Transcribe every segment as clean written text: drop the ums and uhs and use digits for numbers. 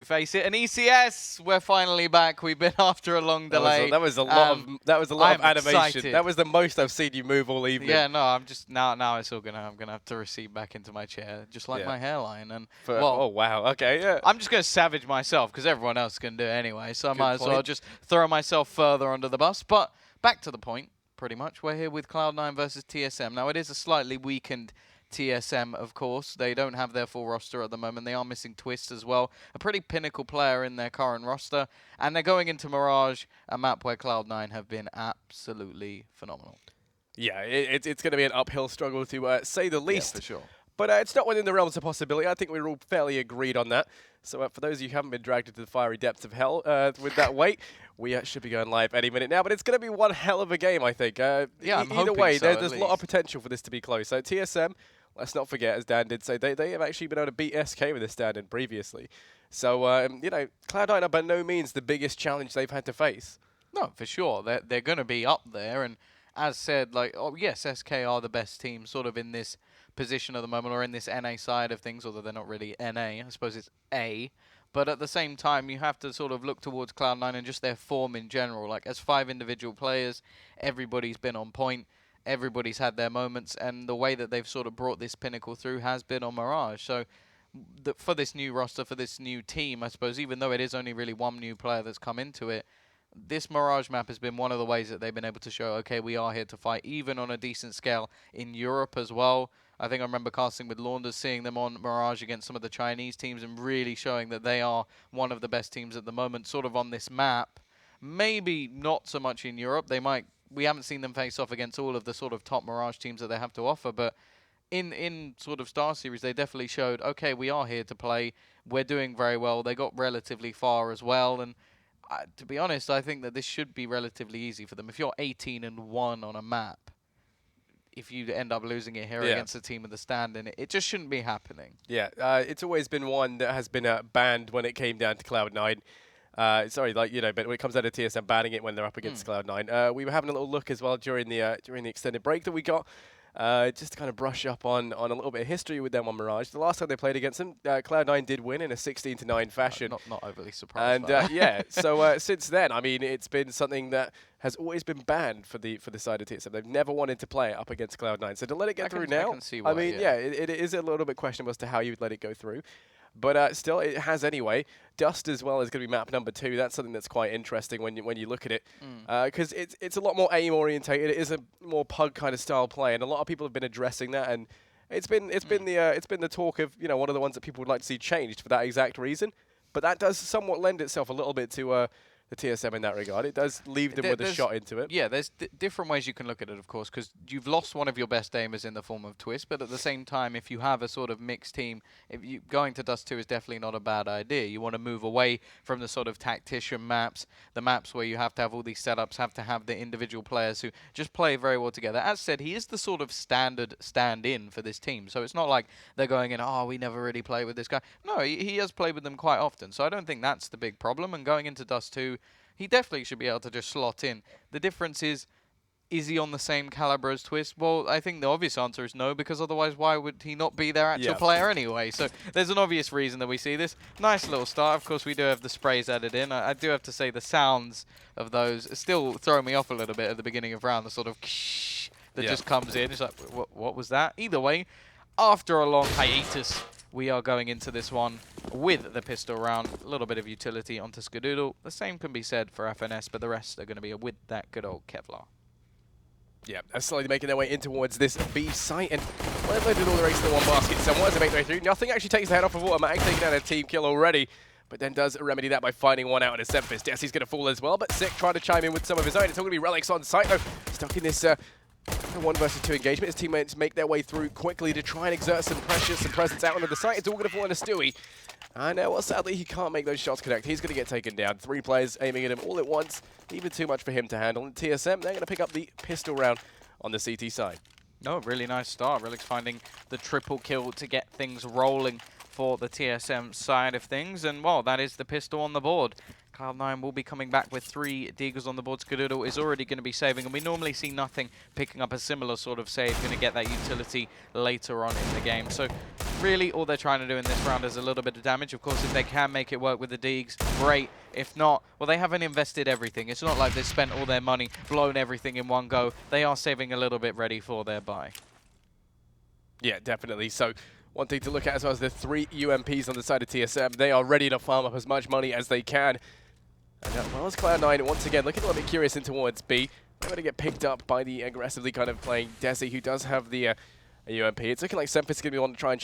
Face it, an ECS. We're finally back. We've been after a long delay. That was a lot of animation. Excited. That was the most I've seen you move all evening. Yeah, no, I'm just now it's all I'm gonna have to recede back into my chair, just like my hairline. And oh wow, okay, yeah. I'm just gonna savage myself because everyone else can do it anyway. So I might as well just throw myself further under the bus. But back to the point, pretty much. We're here with Cloud9 versus TSM. Now it is a slightly weakened TSM, of course. They don't have their full roster at the moment. They are missing Twist as well, a pretty pinnacle player in their current roster. And they're going into Mirage, a map where Cloud9 have been absolutely phenomenal. Yeah, it's going to be an uphill struggle to say the least. Yeah, for sure. But it's not within the realms of possibility. I think we're all fairly agreed on that. So for those of you who haven't been dragged into the fiery depths of hell with that weight, we should be going live any minute now. But it's going to be one hell of a game, I think. Yeah, either way, there's a lot of potential for this to be close. So TSM, let's not forget, as Dan did say, they have actually been able to beat SK with this stand-in previously. So, you know, Cloud9 are by no means the biggest challenge they've had to face. No, for sure. They're going to be up there. And as said, like, oh, yes, SK are the best team sort of in this position at the moment, or in this NA side of things, although they're not really NA. I suppose it's A. But at the same time, you have to sort of look towards Cloud9 and just their form in general. Like, as 5 individual players, everybody's been on point. Everybody's had their moments, and the way that they've sort of brought this pinnacle through has been on Mirage. So for this new roster, for this new team, I suppose, even though it is only really one new player that's come into it, this Mirage map has been one of the ways that they've been able to show, okay, we are here to fight, even on a decent scale in Europe as well. I think I remember casting with Launders, seeing them on Mirage against some of the Chinese teams and really showing that they are one of the best teams at the moment, sort of on this map. Maybe not so much in Europe. We haven't seen them face off against all of the sort of top Mirage teams that they have to offer, but in sort of Star Series, they definitely showed, okay, we are here to play. We're doing very well. They got relatively far as well, and to be honest, I think that this should be relatively easy for them. If you're 18-1 on a map, if you end up losing it here against a team with a stand-in, it just shouldn't be happening. Yeah, it's always been one that has been banned when it came down to Cloud9. Sorry, like, you know, but when it comes down to TSM banning it when they're up against Cloud9. We were having a little look as well during the extended break that we got, just to kind of brush up on a little bit of history with them on Mirage. The last time they played against them, Cloud9 did win in a 16-9 fashion. Not overly surprised. And yeah, so since then, I mean, it's been something that has always been banned for the side of TSM. They've never wanted to play it up against Cloud9. So to let it get through now, I mean, yeah, it is a little bit questionable as to how you would let it go through. But still, it has anyway. Dust as well is going to be map number 2. That's something that's quite interesting when you look at it, because it's a lot more aim orientated. It is a more pug kind of style play, and a lot of people have been addressing that. And it's been the talk of, you know, one of the ones that people would like to see changed for that exact reason. But that does somewhat lend itself a little bit to the TSM in that regard. It does leave them with a shot into it. Yeah, there's different ways you can look at it, of course, because you've lost one of your best aimers in the form of Twist, but at the same time, if you have a sort of mixed team, going to Dust 2 is definitely not a bad idea. You want to move away from the sort of tactician maps, the maps where you have to have all these setups, have to have the individual players who just play very well together. As said, he is the sort of standard stand-in for this team, so it's not like they're going in, oh, we never really play with this guy. No, he has played with them quite often, so I don't think that's the big problem. And going into Dust 2, he definitely should be able to just slot in. The difference is he on the same caliber as Twist? Well, I think the obvious answer is no, because otherwise why would he not be their actual player anyway? So there's an obvious reason that we see this. Nice little start. Of course, we do have the sprays added in. I do have to say the sounds of those still throw me off a little bit at the beginning of round, the sort of that just comes in. It's like, what was that? Either way, after a long hiatus, we are going into this one with the pistol round. A little bit of utility onto Skadoodle. The same can be said for FNS, but the rest are going to be with that good old Kevlar. Yeah, they're slowly making their way in towards this B site, and they've loaded all the race in the one basket. Someone has to make their way through. Nothing actually takes the head off of Automatic, taking down a team kill already, but then does remedy that by finding one out in a Sempest. Desi's going to fall as well, but Sick trying to chime in with some of his own. It's all going to be Relics on site, though. Stuck in this 1 versus 2 engagement. His teammates make their way through quickly to try and exert some pressure, some presence out onto the site. It's all going to fall into Stewie. And well, sadly, he can't make those shots connect. He's going to get taken down. 3 players aiming at him all at once. Even too much for him to handle. And TSM, they're going to pick up the pistol round on the CT side. No, really nice start. Relics finding the triple kill to get things rolling for the TSM side of things. And, well, that is the pistol on the board. Cloud9 will be coming back with 3 Deagles on the board. Skadoodle is already going to be saving, and we normally see Nothing picking up a similar sort of save, going to get that utility later on in the game. So really all they're trying to do in this round is a little bit of damage. Of course, if they can make it work with the Deags, great. If not, well, they haven't invested everything. It's not like they've spent all their money, blown everything in one go. They are saving a little bit ready for their buy. Yeah, definitely. So one thing to look at as well as the 3 UMPs on the side of TSM. They are ready to farm up as much money as they can. And as well as Cloud9, once again, looking a little bit curious in towards B. They're going to get picked up by the aggressively kind of playing Desi, who does have the UMP. It's looking like Semphis is going to be wanting to try and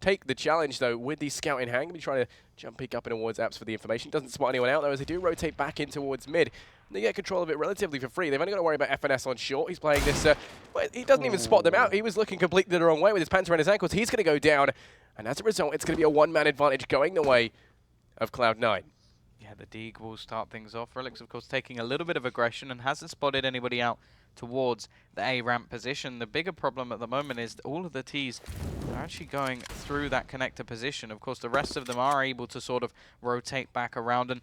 take the challenge, though, with the scout in hand. Going to be trying to jump pick up in towards apps for the information. Doesn't spot anyone out, though, as they do rotate back in towards mid. And they get control of it relatively for free. They've only got to worry about FNS on short. He's playing this... well, he doesn't even spot them out. He was looking completely the wrong way with his pants around his ankles. He's going to go down. And as a result, it's going to be a one-man advantage going the way of Cloud9. Yeah, the Deag will start things off. Relix, of course, taking a little bit of aggression and hasn't spotted anybody out towards the A ramp position. The bigger problem at the moment is that all of the Ts are actually going through that connector position. Of course, the rest of them are able to sort of rotate back around, and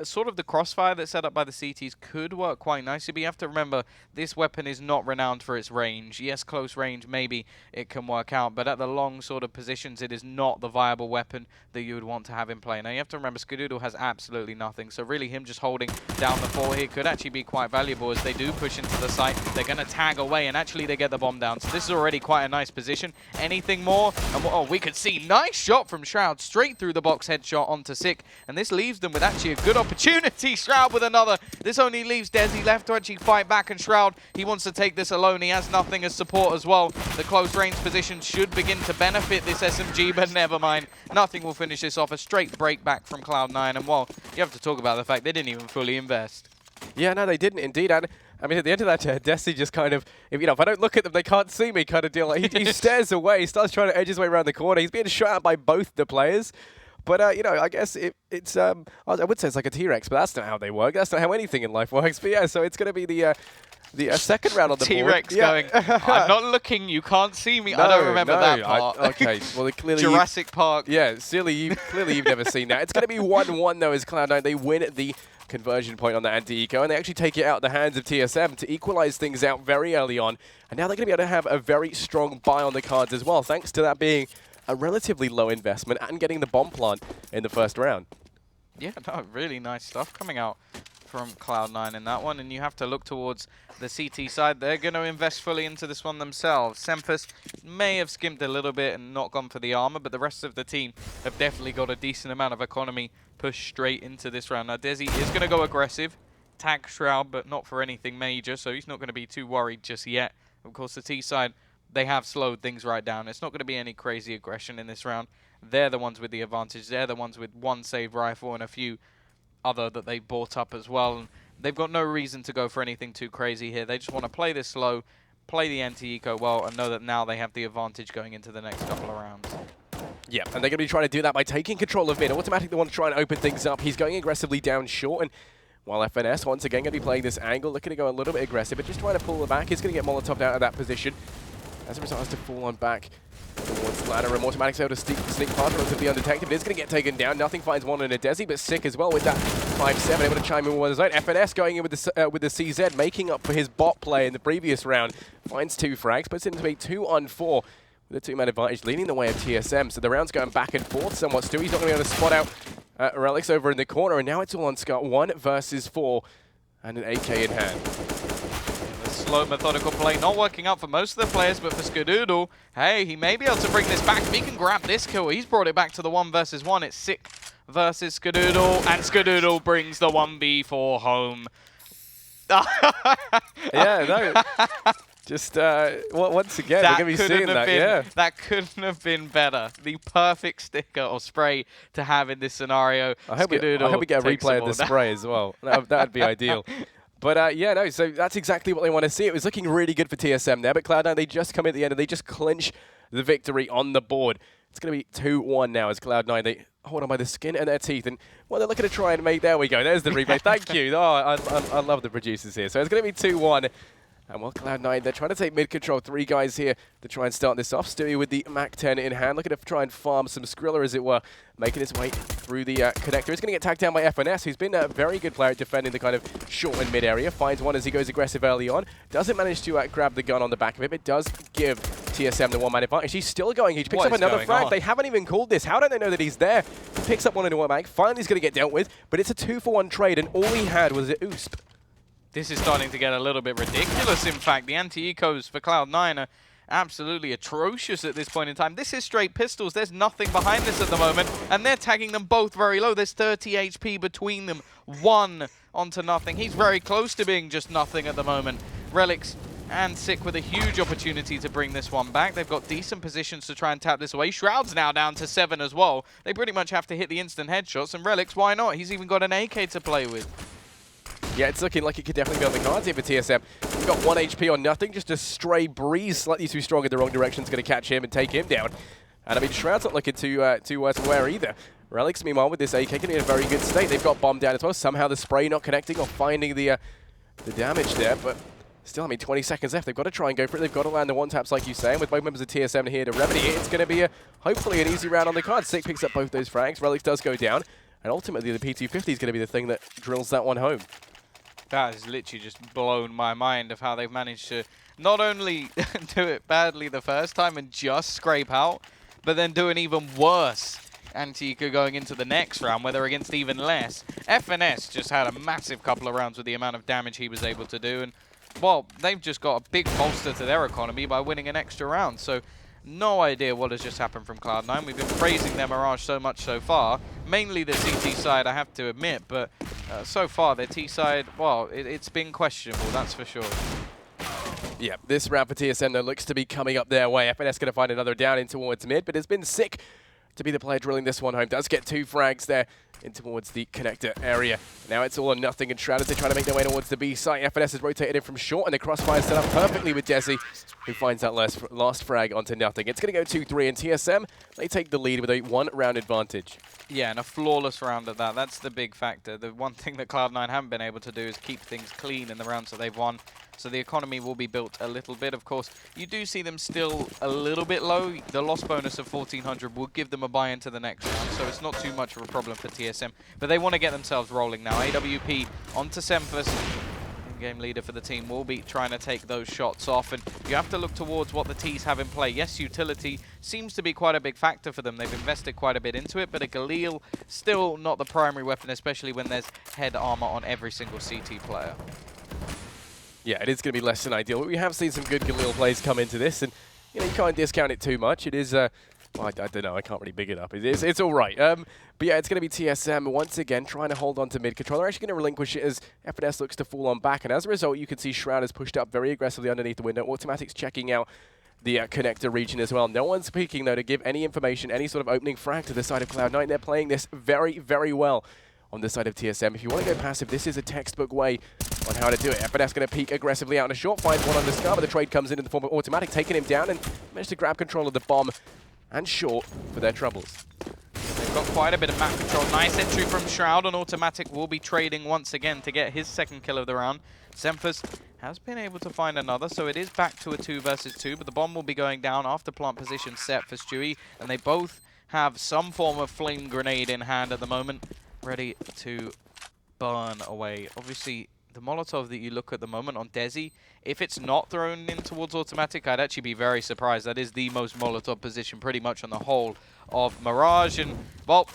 sort of the crossfire that's set up by the CTs could work quite nicely, but you have to remember this weapon is not renowned for its range. Yes, close range, maybe it can work out, but at the long sort of positions, it is not the viable weapon that you would want to have in play. Now, you have to remember, Skadoodle has absolutely nothing, so really him just holding down the fort here could actually be quite valuable as they do push into the site. They're going to tag away, and actually they get the bomb down, so this is already quite a nice position. Anything more? And oh, we could see nice shot from Shroud, straight through the box, headshot onto Sick, and this leaves them with actually a good opportunity. Shroud with another. This only leaves Desi left to actually fight back, and Shroud, he wants to take this alone. He has Nothing as support as well. The close range position should begin to benefit this SMG, but never mind. Nothing will finish this off. A straight break back from Cloud9, and well, you have to talk about the fact they didn't even fully invest. Yeah, no, they didn't indeed. And I mean, at the end of that, Desi just kind of, if I don't look at them, they can't see me kind of deal. Like, he stares away. He starts trying to edge his way around the corner. He's being shot at by both the players. But, I guess it's I would say it's like a T-Rex, but that's not how they work. That's not how anything in life works. But yeah, so it's going to be the second round on the board. T-Rex going, I'm not looking, you can't see me. No, I don't remember that part. Okay, well, clearly Jurassic Park. Yeah, clearly you've never seen that. It's going to be 1-1, though, as Cloud9. They win the conversion point on the anti-eco, and they actually take it out of the hands of TSM to equalize things out very early on. And now they're going to be able to have a very strong buy on the cards as well, thanks to that being a relatively low investment and getting the bomb plant in the first round. Yeah, no, really nice stuff coming out from Cloud9 in that one, and you have to look towards the CT side. They're going to invest fully into this one themselves. Semphis may have skimmed a little bit and not gone for the armor, but the rest of the team have definitely got a decent amount of economy pushed straight into this round. Now, Desi is going to go aggressive, tag Shroud, but not for anything major, so he's not going to be too worried just yet. Of course, the T side, they have slowed things right down. It's not going to be any crazy aggression in this round. They're the ones with the advantage. They're the ones with one save rifle and a few other that they bought up as well. And they've got no reason to go for anything too crazy here. They just want to play this slow, play the anti-eco well, and know that now they have the advantage going into the next couple of rounds. Yeah, and they're going to be trying to do that by taking control of mid. Automatically they want to try and open things up. He's going aggressively down short, and while FNS, once again, going to be playing this angle, looking to go a little bit aggressive, but just trying to pull it back. He's going to get Molotov out of that position. As a result, has to fall on back towards ladder, and Automatic's able to sneak past relatively undetected. But it's going to get taken down. Nothing finds one in a Desi, but Sick as well with that 5-7, able to chime in with his own. FNS going in with the CZ, making up for his bot play in the previous round. Finds 2 frags, puts it into a 2-on-4 with a 2-man advantage, leading the way of TSM. So the round's going back and forth somewhat. Stewie's not going to be able to spot out Relix over in the corner, and now it's all on Scott. 1 versus 4, and an AK in hand. Slow, methodical play, not working out for most of the players, but for Skadoodle, hey, he may be able to bring this back. If he can grab this kill, he's brought it back to the 1 versus 1. It's Sick versus Skadoodle, and Skadoodle brings the 1v4 home. Yeah, no. Just, once again, we're going to be seeing that, yeah. That couldn't have been better. The perfect sticker or spray to have in this scenario. I hope we get a replay of the spray as well. That would be ideal. But yeah, no, so that's exactly what they want to see. It was looking really good for TSM there, but Cloud9, they just come at the end and they just clinch the victory on the board. It's going to be 2-1 now as Cloud9, they hold on by the skin and their teeth. And, well, they're looking to try and make, there we go, there's the replay. Thank you. Oh, I love the producers here. So it's going to be 2-1. And well, Cloud9, they're trying to take mid control. 3 guys here to try and start this off. Stewie with the MAC-10 in hand, looking to try and farm some Skrilla, as it were, making his way through the connector. He's going to get tagged down by FNS, who's been a very good player at defending the kind of short and mid area. Finds one as he goes aggressive early on. Doesn't manage to grab the gun on the back of it, but does give TSM the one-man advantage. He's still going. He picks up another frag. They haven't even called this. How don't they know that he's there? He picks up one in the one mag. Finally, he's going to get dealt with, but it's a 2-for-1 trade, and all he had was an oosp. This is starting to get a little bit ridiculous, in fact. The anti-ecos for Cloud9 are absolutely atrocious at this point in time. This is straight pistols. There's nothing behind this at the moment, and they're tagging them both very low. There's 30 HP between them. 1 onto nothing. He's very close to being just nothing at the moment. Relics and Sick with a huge opportunity to bring this one back. They've got decent positions to try and tap this away. Shroud's now down to 7 as well. They pretty much have to hit the instant headshots, and Relics, why not? He's even got an AK to play with. Yeah, it's looking like it could definitely be on the cards here for TSM. We've got 1 HP on nothing, just a stray breeze, slightly too strong in the wrong direction, is going to catch him and take him down. And I mean, Shroud's not looking too aware either. Relics, meanwhile, with this AK, can be in a very good state. They've got bombed down as well. Somehow the spray not connecting or finding the damage there, but still, I mean, 20 seconds left. They've got to try and go for it. They've got to land the one-taps, like you say, and with both members of TSM here to remedy it, it's going to be hopefully an easy round on the card. Sick picks up both those frags. Relics does go down, and ultimately the P250 is going to be the thing that drills that one home. That has literally just blown my mind of how they've managed to not only do it badly the first time and just scrape out, but then do an even worse anti-eco going into the next round where they're against even less. FNS just had a massive couple of rounds with the amount of damage he was able to do, and well, they've just got a big bolster to their economy by winning an extra round. So no idea what has just happened from Cloud9. We've been praising their Mirage so much so far, mainly the CT side, I have to admit, but so far their T side, well, it's been questionable, that's for sure. Yeah, this round for TSM though looks to be coming up their way. FNS going to find another down in towards mid, but it's been Sick to be the player drilling this one home. Does get 2 frags there in towards the connector area. Now it's all or nothing, and Shroud as they try to make their way towards the B site. FNS has rotated in from short, and the crossfire set up perfectly with Desi, who finds that last frag onto nothing. It's going to go 2-3, and TSM, they take the lead with a 1-round advantage. Yeah, and a flawless round at that. That's the big factor. The one thing that Cloud9 haven't been able to do is keep things clean in the rounds that they've won. So the economy will be built a little bit. Of course, you do see them still a little bit low. The loss bonus of 1,400 would give them a buy into the next round, so it's not too much of a problem for TSM. But they want to get themselves rolling now. AWP onto Semphus. Game leader for the team will be trying to take those shots off, and you have to look towards what the T's have in play. Yes, utility seems to be quite a big factor for them. They've invested quite a bit into it, but a Galil still not the primary weapon, especially when there's head armor on every single CT player. Yeah, it is going to be less than ideal. We have seen some good Galil plays come into this, and you know, you can't discount it too much. It is, well, I don't know, I can't really big it up. It's all right. But yeah, it's going to be TSM once again trying to hold on to mid control. They're actually going to relinquish it as FNS looks to fall on back, and as a result, you can see Shroud is pushed up very aggressively underneath the window. Automatic's checking out the connector region as well. No one's peeking, though, to give any information, any sort of opening frag to the side of Cloud9. They're playing this very, very well on the side of TSM. If you want to go passive, this is a textbook way on how to do it. FNS going to peek aggressively out in a short, finds one on the scar, but the trade comes in the form of Automatic, taking him down and managed to grab control of the bomb and short for their troubles. They've got quite a bit of map control. Nice entry from Shroud, and Automatic will be trading once again to get his second kill of the round. Semphus has been able to find another, so it is back to a 2 versus 2, but the bomb will be going down after plant position set for Stewie, and they both have some form of flame grenade in hand at the moment, ready to burn away. Obviously, the Molotov that you look at the moment on Desi, if it's not thrown in towards Automatic, I'd actually be very surprised. That is the most Molotov position pretty much on the whole of Mirage, and well,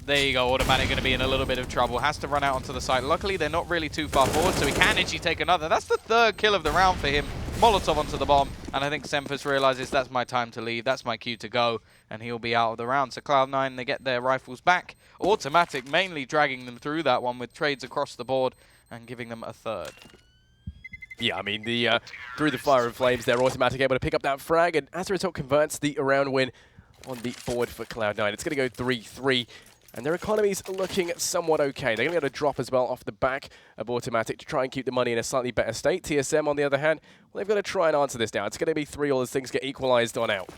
there you go. Automatic going to be in a little bit of trouble. Has to run out onto the side. Luckily, they're not really too far forward, so he can actually take another. That's the 3rd kill of the round for him. Molotov onto the bomb, and I think Semphus realizes that's my time to leave. That's my cue to go, and he'll be out of the round. So Cloud9, they get their rifles back. Automatic mainly dragging them through that one with trades across the board and giving them a 3rd. Yeah, I mean, through the fire and flames, they're Automatic able to pick up that frag, and as a result, converts the round win on the board for Cloud9. It's going to go 3-3. And their economy's looking somewhat okay. They're going to get a drop as well off the back of Automatic to try and keep the money in a slightly better state. TSM, on the other hand, well, they've got to try and answer this now. It's going to be 3-3 as things get equalized on out.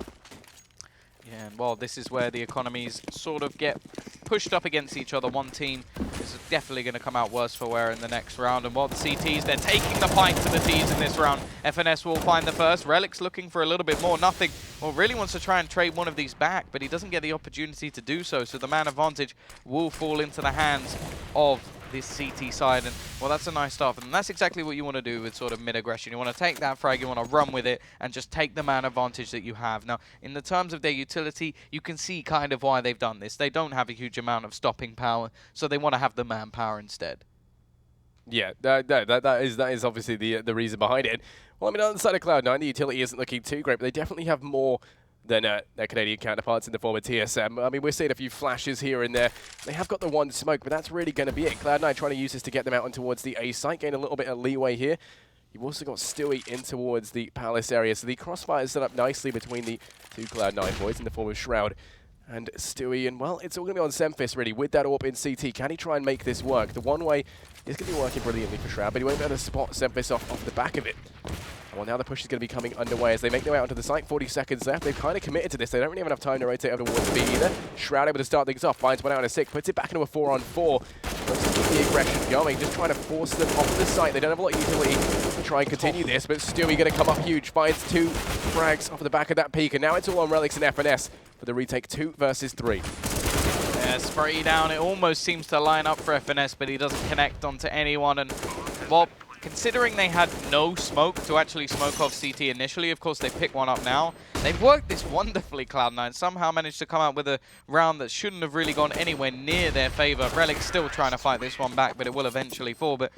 Yeah, and well, this is where the economies sort of get pushed up against each other. One team is definitely going to come out worse for wear in the next round. And while the CTs, they're taking the fight to the Ts in this round. FNS will find the first. Relic's looking for a little bit more. Nothing. Well, really wants to try and trade one of these back, but he doesn't get the opportunity to do so. So the man advantage will fall into the hands of this CT side, and well, that's a nice start, and that's exactly what you want to do with sort of mid-aggression. You want to take that frag, you want to run with it, and just take the man advantage that you have. Now, in the terms of their utility, you can see kind of why they've done this. They don't have a huge amount of stopping power, so they want to have the manpower instead. Yeah, that is obviously the reason behind it. Well, I mean, on the side of Cloud9, the utility isn't looking too great, but they definitely have more than their Canadian counterparts in the form of TSM. I mean, we're seeing a few flashes here and there. They have got the one smoke, but that's really going to be it. Cloud9 trying to use this to get them out and towards the A site, gain a little bit of leeway here. You've also got Stewie in towards the Palace area, so the crossfire is set up nicely between the two Cloud9 boys in the form of Shroud and Stewie, and well, it's all going to be on Semphis really, with that AWP in CT. Can he try and make this work? The one way is going to be working brilliantly for Shroud, but he won't be able to spot Semphis off the back of it. Well, now the push is going to be coming underway as they make their way out onto the site. 40 seconds left. They've kind of committed to this. They don't really have enough time to rotate over towards B either. Shroud able to start things off. Finds one out in a 6. Puts it back into a 4-on-4. Looks to keep the aggression going. Just trying to force them off the site. They don't have a lot of utility to try and continue this, but Stewie going to come up huge. Finds 2 frags off the back of that peak, and now it's all on Relics and FNS for the retake 2 versus 3. Yeah, spray down. It almost seems to line up for FNS, but he doesn't connect onto anyone. And well, considering they had no smoke to actually smoke off CT initially, of course they pick one up now. They've worked this wonderfully, Cloud9. Somehow managed to come out with a round that shouldn't have really gone anywhere near their favor. Relic's still trying to fight this one back, but it will eventually fall. But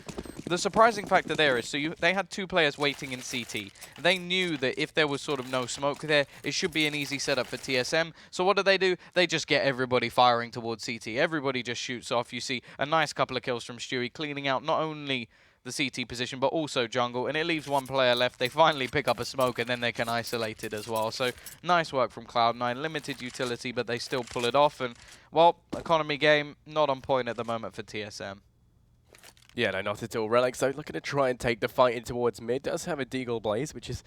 the surprising factor there is, so they had 2 players waiting in CT. They knew that if there was sort of no smoke there, it should be an easy setup for TSM. So what do? They just get everybody firing towards CT. Everybody just shoots off. You see a nice couple of kills from Stewie, cleaning out not only the CT position, but also jungle, and it leaves 1 player left. They finally pick up a smoke, and then they can isolate it as well. So nice work from Cloud9. Limited utility, but they still pull it off. And well, economy game not on point at the moment for TSM. Yeah, no, not at all. Relics, though, looking to try and take the fight in towards mid. Does have a Deagle Blaze, which is,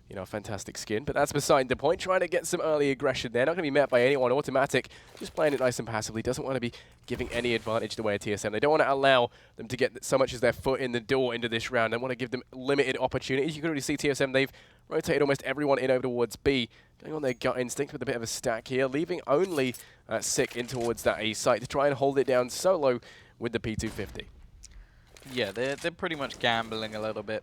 you know, a fantastic skin, but that's beside the point. Trying to get some early aggression there. Not going to be met by anyone. Automatic, just playing it nice and passively. Doesn't want to be giving any advantage the way of TSM. They don't want to allow them to get so much as their foot in the door into this round. They want to give them limited opportunities. You can already see TSM, they've rotated almost everyone in over towards B. Going on their gut instinct with a bit of a stack here, leaving only Sick in towards that A site to try and hold it down solo with the P250. Yeah, they're pretty much gambling a little bit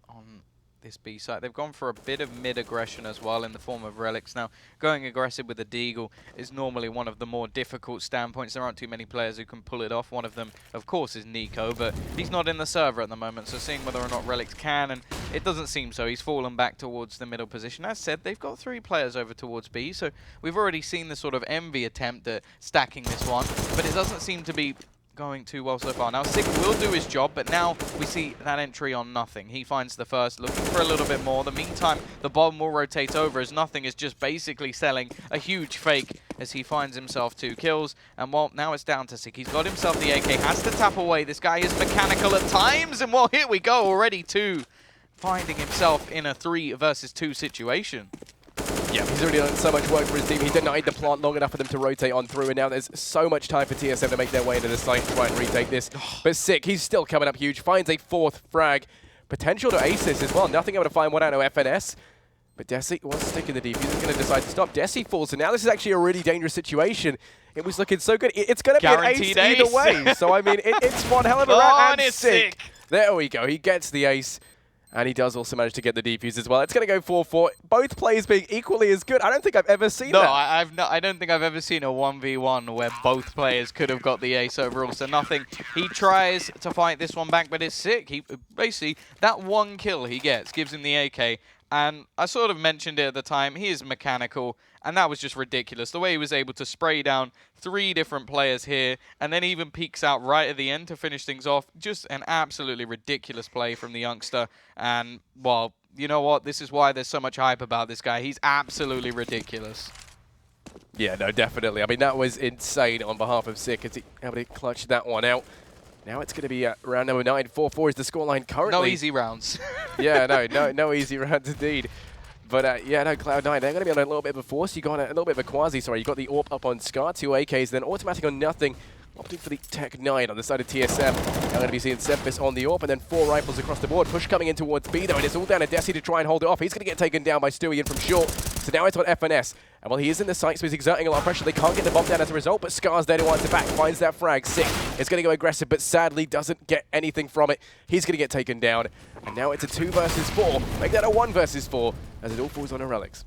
on this B site. They've gone for a bit of mid-aggression as well in the form of Relics. Now, going aggressive with the Deagle is normally one of the more difficult standpoints. There aren't too many players who can pull it off. One of them, of course, is Nico, but he's not in the server at the moment, so seeing whether or not Relics can, and it doesn't seem so. He's fallen back towards the middle position. As said, they've got 3 players over towards B, so we've already seen the sort of Envy attempt at stacking this one, but it doesn't seem to be going too well so far. Now, Sick will do his job, but now we see that entry on Nothing. He finds the first, looking for a little bit more. The meantime, the bomb will rotate over as Nothing is just basically selling a huge fake as he finds himself 2 kills. And well, now it's down to Sick. He's got himself the AK, has to tap away. This guy is mechanical at times, and well, here we go, already 2, finding himself in a 3 versus 2 situation. Yeah, he's already done so much work for his team. He denied the plant long enough for them to rotate on through, and now there's so much time for TSM to make their way into the site and try and retake this. But Sick, he's still coming up huge. Finds a 4th frag. Potential to ace this as well. Nothing able to find one out of FNS. But Desi was sticking the defuse. He's going to decide to stop. Desi falls, and now this is actually a really dangerous situation. It was looking so good. It's going to be an ace either way. So, I mean, it's one hell of a round. And Sick. There we go. He gets the ace. And he does also manage to get the defuse as well. It's going to go 4-4. Both players being equally as good. I don't think I've ever seen that. I don't think I've ever seen a 1v1 where both players could have got the ace overall. So Nothing. He tries to fight this one back, but it's Sick. He basically, that 1 kill he gets gives him the AK. And I sort of mentioned it at the time. He is mechanical. And that was just ridiculous. The way he was able to spray down 3 different players here and then even peeks out right at the end to finish things off. Just an absolutely ridiculous play from the youngster. And, well, you know what? This is why there's so much hype about this guy. He's absolutely ridiculous. Yeah, no, definitely. I mean, that was insane on behalf of Sick as he able to clutch that one out. Now it's going to be round number 9. 4-4 is the scoreline currently. No easy rounds. Yeah, no easy rounds indeed. But yeah, no, Cloud9, they're going to be on a little bit of a force. You got a little bit of a quasi, sorry. You got the AWP up on Scar, 2 AKs, then automatic on nothing. Opting for the Tech 9 on the side of TSM. Now going to be seeing Semphis on the AWP, and then 4 rifles across the board. Push coming in towards B, though, and it's all down to Desi to try and hold it off. He's going to get taken down by Stewie in from short. So now it's on FNS. And while he is in the site, so he's exerting a lot of pressure. They can't get the bomb down as a result, but Scar's there to answer back. Finds that frag. Sick. It's going to go aggressive, but sadly doesn't get anything from it. He's going to get taken down. And now it's a 2 versus 4. Make that a 1 versus 4, as it all falls on Relics.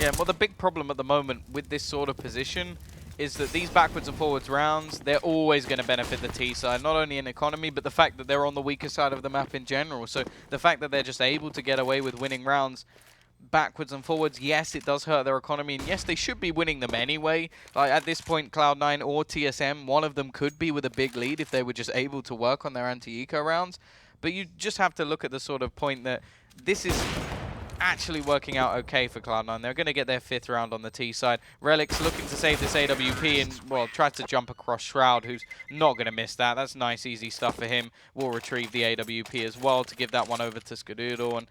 Yeah, well, the big problem at the moment with this sort of position is that these backwards and forwards rounds, they're always going to benefit the T side, not only in economy, but the fact that they're on the weaker side of the map in general. So the fact that they're just able to get away with winning rounds backwards and forwards, yes, it does hurt their economy, and yes, they should be winning them anyway. Like at this point, Cloud9 or TSM, one of them could be with a big lead if they were just able to work on their anti-eco rounds. But you just have to look at the sort of point that this is actually working out okay for Cloud9. They're going to get their 5th round on the T side. Relics looking to save this AWP and, well, tries to jump across Shroud, who's not going to miss that. That's nice, easy stuff for him. Will retrieve the AWP as well to give that one over to Skadoodle. And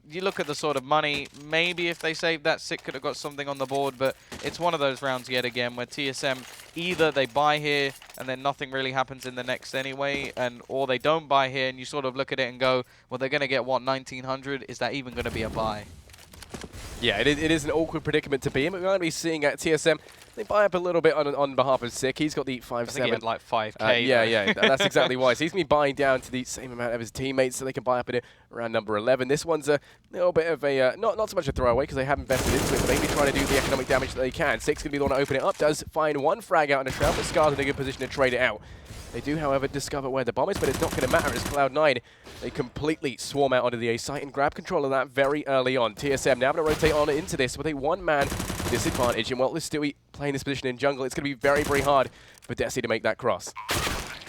you look at the sort of money, maybe if they saved that, Sick could have got something on the board, but it's one of those rounds yet again where TSM, either they buy here and then nothing really happens in the next anyway, or they don't buy here and you sort of look at it and go, well, they're going to get, what, 1900? Is that even going to be a buy? Yeah, it is an awkward predicament to be in, but we're going to be seeing at TSM, they buy up a little bit on behalf of Sick. He's got the 5-7. I think he had like 5k. Yeah, that's exactly why. So he's going to be buying down to the same amount of his teammates, so they can buy up at around number 11. This one's a little bit of a, not so much a throwaway, because they haven't invested into it, but maybe trying to do the economic damage that they can. Sick's going to be the one to open it up, does find 1 frag out in a Shroud, but Scar's in a good position to trade it out. They do, however, discover where the bomb is, but it's not going to matter as Cloud9, they completely swarm out onto the A site and grab control of that very early on. TSM now going to rotate on into this with a 1-man disadvantage, and while Stewie playing this position in jungle, it's going to be very, very hard for Desi to make that cross.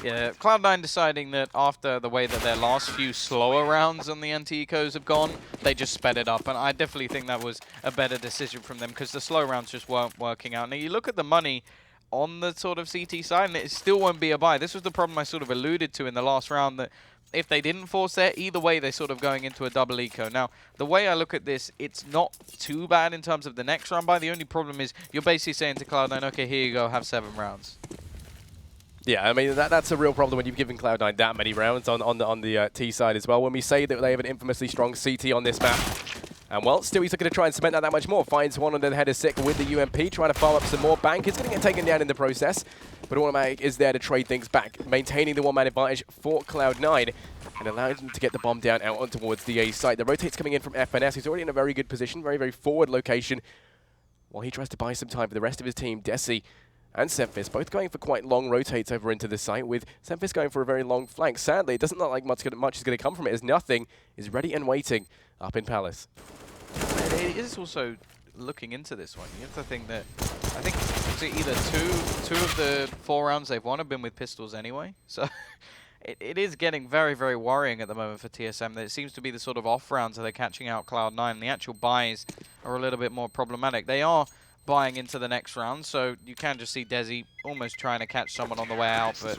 Yeah, Cloud9 deciding that after the way that their last few slower rounds on the anti-ecos have gone, they just sped it up, and I definitely think that was a better decision from them because the slow rounds just weren't working out. Now you look at the money on the sort of CT side, and it still won't be a buy. This was the problem I sort of alluded to in the last round, that if they didn't force there, either way, they're sort of going into a double eco. Now, the way I look at this, it's not too bad in terms of the next round buy. The only problem is you're basically saying to Cloud9, okay, here you go, have 7 rounds. Yeah, I mean, that's a real problem when you've given Cloud9 that many rounds on the T side as well. When we say that they have an infamously strong CT on this map, and well, Stewie's looking to try and cement that much more. Finds one on the head of Sick with the UMP, trying to farm up some more. Bank is going to get taken down in the process, but Automatic is there to trade things back, maintaining the 1-man advantage for Cloud9 and allowing them to get the bomb down out on towards the A site. The rotate's coming in from FNS, who's already in a very good position, very, very forward location, while he tries to buy some time for the rest of his team. Desi and Semphis both going for quite long rotates over into the site, with Semphis going for a very long flank. Sadly, it doesn't look like much is going to come from it, as nothing is ready and waiting up in Palace. It is also looking into this one. You have to think that I think either two of the 4 rounds they've won have been with pistols anyway. So it is getting very, very worrying at the moment for TSM. That it seems to be the sort of off rounds that they're catching out Cloud9. The actual buys are a little bit more problematic. They are buying into the next round, so you can just see Desi almost trying to catch someone on the way out, but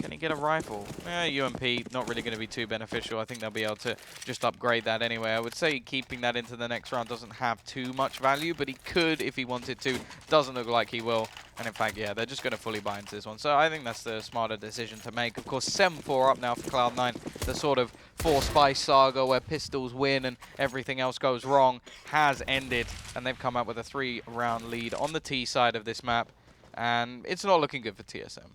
can he get a rifle? UMP, not really going to be too beneficial. I think they'll be able to just upgrade that anyway. I would say keeping that into the next round doesn't have too much value, but he could if he wanted to. Doesn't look like he will. And in fact, yeah, they're just going to fully buy into this one. So I think that's the smarter decision to make. Of course, 7-4 up now for Cloud9. The sort of 4-spice saga where pistols win and everything else goes wrong has ended. And they've come up with a 3-round lead on the T side of this map. And it's not looking good for TSM.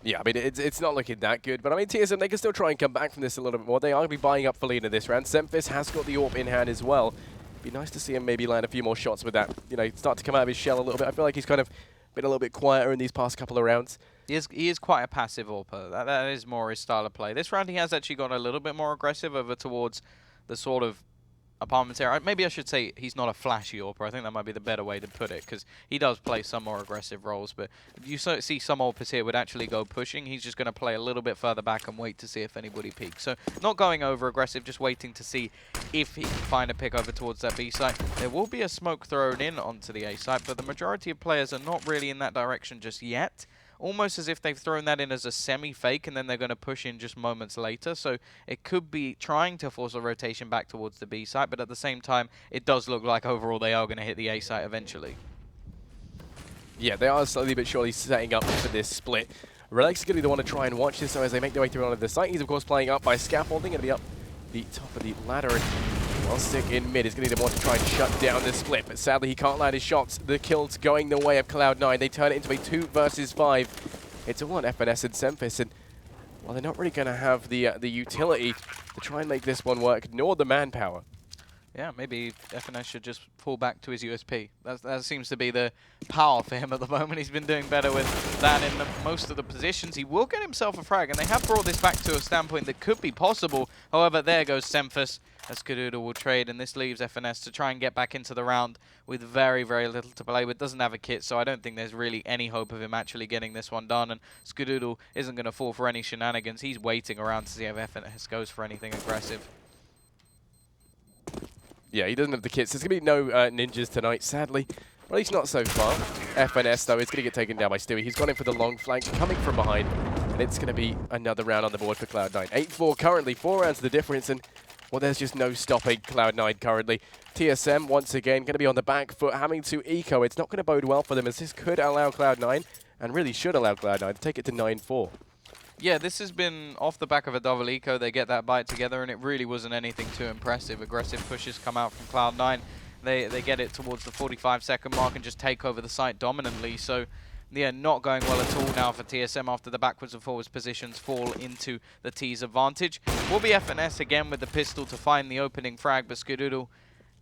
Yeah, I mean, it's not looking that good, but I mean, TSM, they can still try and come back from this a little bit more. They are going to be buying up for lead in this round. Semphis has got the AWP in hand as well. Be nice to see him maybe land a few more shots with that, you know, start to come out of his shell a little bit. I feel like he's kind of been a little bit quieter in these past couple of rounds. He is quite a passive AWPer. That is more his style of play. This round he has actually gone a little bit more aggressive over towards the sort of apartments area. Maybe I should say he's not a flashy AWPer. I think that might be the better way to put it, because he does play some more aggressive roles, but you see some AWPers here would actually go pushing. He's just going to play a little bit further back and wait to see if anybody peeks. So not going over aggressive, just waiting to see if he can find a pick over towards that B site. There will be a smoke thrown in onto the A site, but the majority of players are not really in that direction just yet. almost as if they've thrown that in as a semi-fake, and then they're going to push in just moments later. So it could be trying to force a rotation back towards the B site, but at the same time, it does look like overall they are going to hit the A site eventually. Yeah, they are slowly but surely setting up for this split. Relics is going to be the one to try and watch this, so as they make their way through onto the site, he's of course playing up by scaffolding, going to be up the top of the ladder, and while stick in mid is going to be the one to try and shut down this split, but sadly he can't land his shots. The kill's going the way of Cloud9. They turn it into a 2 versus 5. It's all on FNS and Semphis, and well, they're not really going to have the utility to try and make this one work, nor the manpower. Yeah, maybe FNS should just fall back to his USP. That seems to be the power for him at the moment. He's been doing better with that in most of the positions. He will get himself a frag, and they have brought this back to a standpoint that could be possible. However, there goes Semphis, as Skadoodle will trade, and this leaves FNS to try and get back into the round with very, very little to play with. Doesn't have a kit, so I don't think there's really any hope of him actually getting this one done, and Skadoodle isn't going to fall for any shenanigans. He's waiting around to see if FNS goes for anything aggressive. Yeah, he doesn't have the kits. There's going to be no ninjas tonight, sadly. Or at least not so far. FNS, though, is going to get taken down by Stewie. He's gone in for the long flank, coming from behind. And it's going to be another round on the board for Cloud9. 8-4 currently, 4 rounds the difference. And, well, there's just no stopping Cloud9 currently. TSM, once again, going to be on the back foot, having to eco. It's not going to bode well for them, as this could allow Cloud9, and really should allow Cloud9, to take it to 9-4. Yeah, this has been off the back of a double eco. They get that bite together, and it really wasn't anything too impressive. Aggressive pushes come out from Cloud9. They get it towards the 45-second mark and just take over the site dominantly. So, yeah, not going well at all now for TSM after the backwards and forwards positions fall into the T's advantage. Will be FNS again with the pistol to find the opening frag, but Skadoodle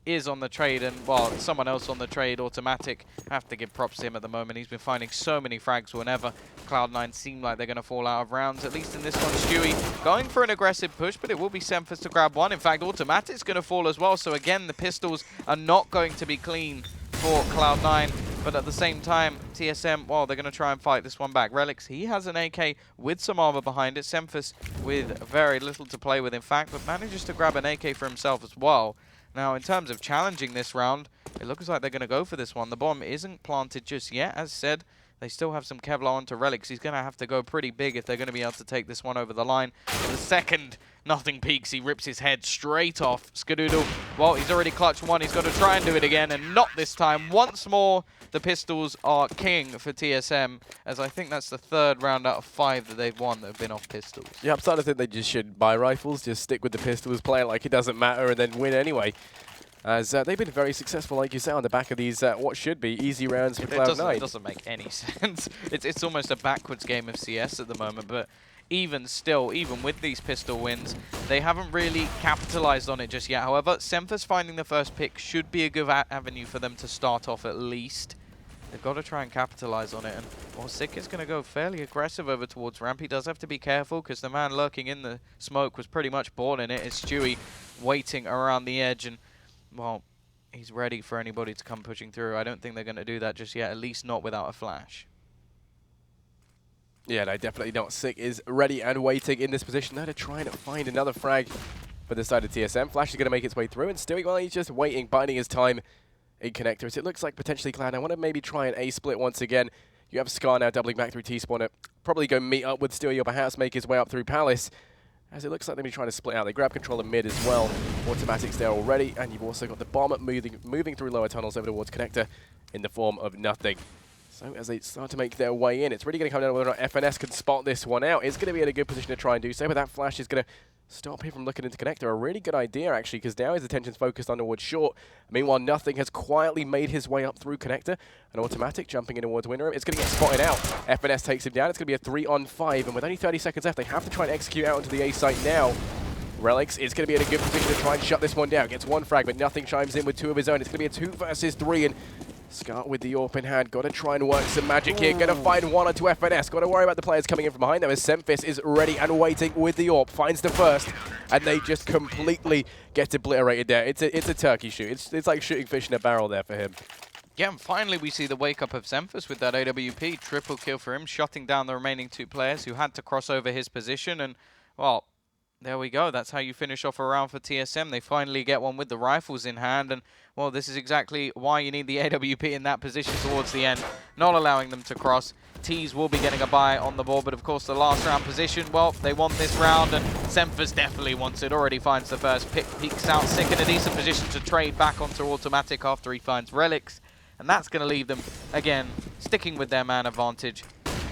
is on the trade, and well, someone else on the trade, Automatic. Have to give props to him at the moment. He's been finding so many frags whenever Cloud9 seem like they're going to fall out of rounds. At least in this one, Stewie going for an aggressive push, but it will be Semphis to grab one. In fact, Automatic's going to fall as well. So again, the pistols are not going to be clean for Cloud9. But at the same time, TSM, well, they're going to try and fight this one back. Relics, he has an AK with some armor behind it. Semphis with very little to play with, in fact, but manages to grab an AK for himself as well. Now, in terms of challenging this round, it looks like they're going to go for this one. The bomb isn't planted just yet. As said, they still have some Kevlar onto Relics. He's going to have to go pretty big if they're going to be able to take this one over the line. For the second, nothing peaks. He rips his head straight off. Skadoodle, well, he's already clutched one. He's got to try and do it again, and not this time. Once more, the pistols are king for TSM, as I think that's the 3rd round out of 5 that they've won that have been off pistols. Yeah, I'm starting to think they just shouldn't buy rifles, just stick with the pistols, play it like it doesn't matter, and then win anyway. As they've been very successful, like you say, on the back of these what should be easy rounds for Cloud9. It doesn't make any sense. It's almost a backwards game of CS at the moment, but even still, even with these pistol wins, they haven't really capitalized on it just yet. However, Semphis finding the first pick should be a good avenue for them to start off at least. They've got to try and capitalize on it, and well, Sick is going to go fairly aggressive over towards ramp. He does have to be careful because the man lurking in the smoke was pretty much born in it. It's Stewie waiting around the edge, and well, he's ready for anybody to come pushing through. I don't think they're going to do that just yet, at least not without a flash. Yeah, no, definitely not. Sick is ready and waiting in this position now to try and find another frag for the side of TSM. Flash is going to make its way through, and Stewie, well, he's just waiting, biding his time in connectors. It looks like potentially Cloud. I want to maybe try an A split once again. You have Scar now doubling back through T-Spawner. Probably go meet up with Stewie or perhaps make his way up through Palace. As it looks like they'll be trying to split out. They grab control of mid as well. Automatic's there already, and you've also got the bomb moving through lower tunnels over towards connector in the form of nothing. So as they start to make their way in, it's really going to come down to whether or not FNS can spot this one out. It's going to be in a good position to try and do so, but that flash is going to stop him from looking into connector. A really good idea, actually, because now his attention's focused on towards short. Meanwhile, nothing has quietly made his way up through connector. An Automatic jumping in towards winner. It's going to get spotted out. FNS takes him down. It's going to be a 3-on-5, and with only 30 seconds left, they have to try and execute out into the A site now. Relics is going to be in a good position to try and shut this one down. Gets one frag, but nothing chimes in with 2 of his own. It's going to be a 2 versus 3, and Scar with the AWP in hand. Got to try and work some magic here. Going to find one onto FNS. Got to worry about the players coming in from behind, though, as Semphis is ready and waiting with the AWP. Finds the first, and they just completely get obliterated there. It's a turkey shoot. It's like shooting fish in a barrel there for him. Yeah, and finally we see the wake-up of Semphis with that AWP. Triple kill for him, shutting down the remaining 2 players who had to cross over his position. And, well, there we go. That's how you finish off a round for TSM. They finally get one with the rifles in hand. And, well, this is exactly why you need the AWP in that position towards the end. Not allowing them to cross. Tees will be getting a bye on the board, but of course the last round position, well, they want this round, and Semphis definitely wants it. Already finds the first pick, peeks out sick in a decent position to trade back onto automatic after he finds relics, and that's going to leave them, again, sticking with their man advantage.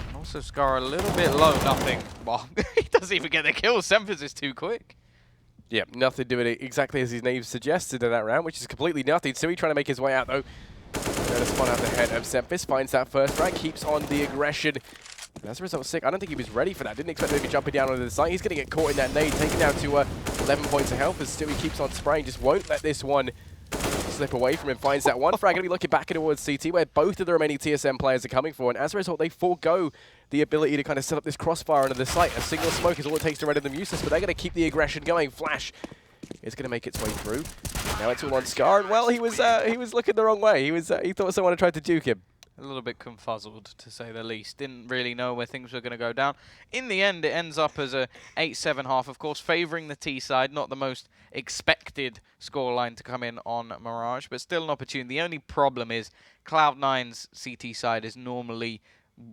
And also Scar a little bit low, nothing. Well, he doesn't even get the kill. Semphis is too quick. Yeah, nothing doing it exactly as his name suggested in that round, which is completely nothing. So he's trying to make his way out, though. Going to spawn out the head of Semphis, finds that first frag, keeps on the aggression. And as a result, Sick, I don't think he was ready for that. Didn't expect him to be jumping down onto the site. He's going to get caught in that nade, taken down to 11 points of health, as still he keeps on spraying, just won't let this one slip away from him. Finds that one frag, going to be looking back towards CT, where both of the remaining TSM players are coming for, and as a result, they forego the ability to kind of set up this crossfire under the site. A single smoke is all it takes to render them useless, but they're going to keep the aggression going. Flash is going to make its way through. Now it's all on Scar, and well, he was looking the wrong way. He thought someone had tried to juke him. A little bit confuzzled, to say the least. Didn't really know where things were going to go down. In the end, it ends up as a 8-7 half, of course, favouring the T side. Not the most expected scoreline to come in on Mirage, but still an opportunity. The only problem is Cloud9's CT side is normally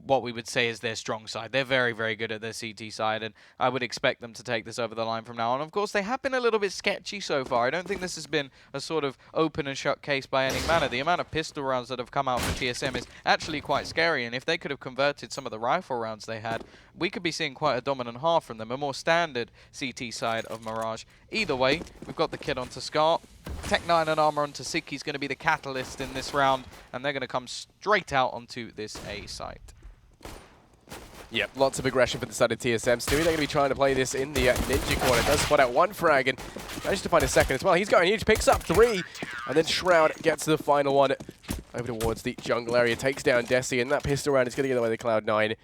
what we would say is their strong side. They're very, very good at their CT side, and I would expect them to take this over the line from now on. Of course, they have been a little bit sketchy so far. I don't think this has been a sort of open and shut case by any manner. The amount of pistol rounds that have come out for TSM is actually quite scary, and if they could have converted some of the rifle rounds they had, we could be seeing quite a dominant half from them, a more standard CT side of Mirage. Either way, we've got the kid onto Scar. Tech9 and armor onto Sick. He's going to be the catalyst in this round, and they're going to come straight out onto this A site. Yep, lots of aggression for the side of TSM. Stewie, they're going to be trying to play this in the Ninja corner. Does spot out one frag and manages to find a second as well. He's going huge, picks up 3, and then Shroud gets to the final one over towards the jungle area, takes down Desi, and that pistol round is going to get away to Cloud9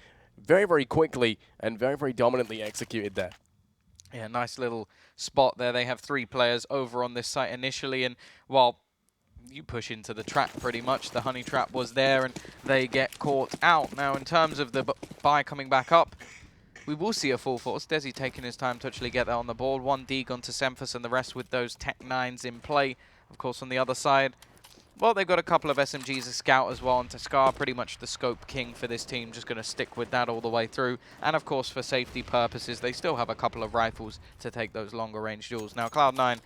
very, very quickly and very, very dominantly executed there. Yeah, nice little spot there. They have 3 players over on this site initially, and while you push into the trap pretty much, the honey trap was there, and they get caught out. Now, in terms of the buy coming back up, we will see a full force. Desi taking his time to actually get that on the board. 1 Deg onto Semphis, and the rest with those Tech9s in play. Of course, on the other side, well, they've got a couple of SMGs, a Scout as well, and Scar, pretty much the scope king for this team, just going to stick with that all the way through. And of course, for safety purposes, they still have a couple of rifles to take those longer range duels. Now, Cloud9,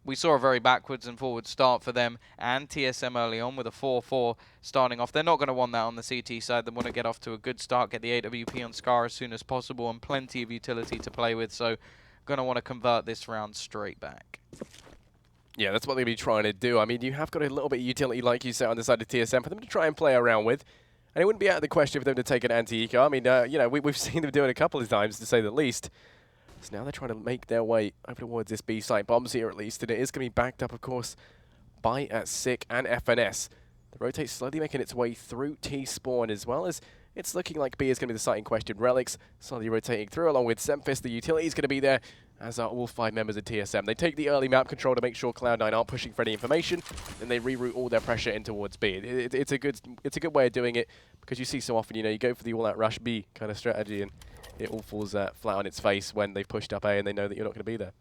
we saw a very backwards and forward start for them and TSM early on with a 4-4 starting off. They're not going to want that on the CT side. They want to get off to a good start, get the AWP on Scar as soon as possible, and plenty of utility to play with. So, going to want to convert this round straight back. Yeah, that's what they'll be trying to do. I mean, you have got a little bit of utility, like you said, on the side of TSM for them to try and play around with. And it wouldn't be out of the question for them to take an anti-eco. I mean, you know, we've seen them do it a couple of times, to say the least. So now they're trying to make their way over towards this B site. Bombs here, at least. And it is going to be backed up, of course, by Sick and FNS. The rotate slowly making its way through T-spawn, as well as it's looking like B is going to be the site in question. Relics slowly rotating through, along with Semphis. The utility is going to be there, as are all 5 members of TSM. They take the early map control to make sure Cloud9 aren't pushing for any information, and they reroute all their pressure in towards B. It's a good way of doing it, because you see so often, you know, you go for the all-out rush B kind of strategy, and it all falls flat on its face when they've pushed up A and they know that you're not going to be there.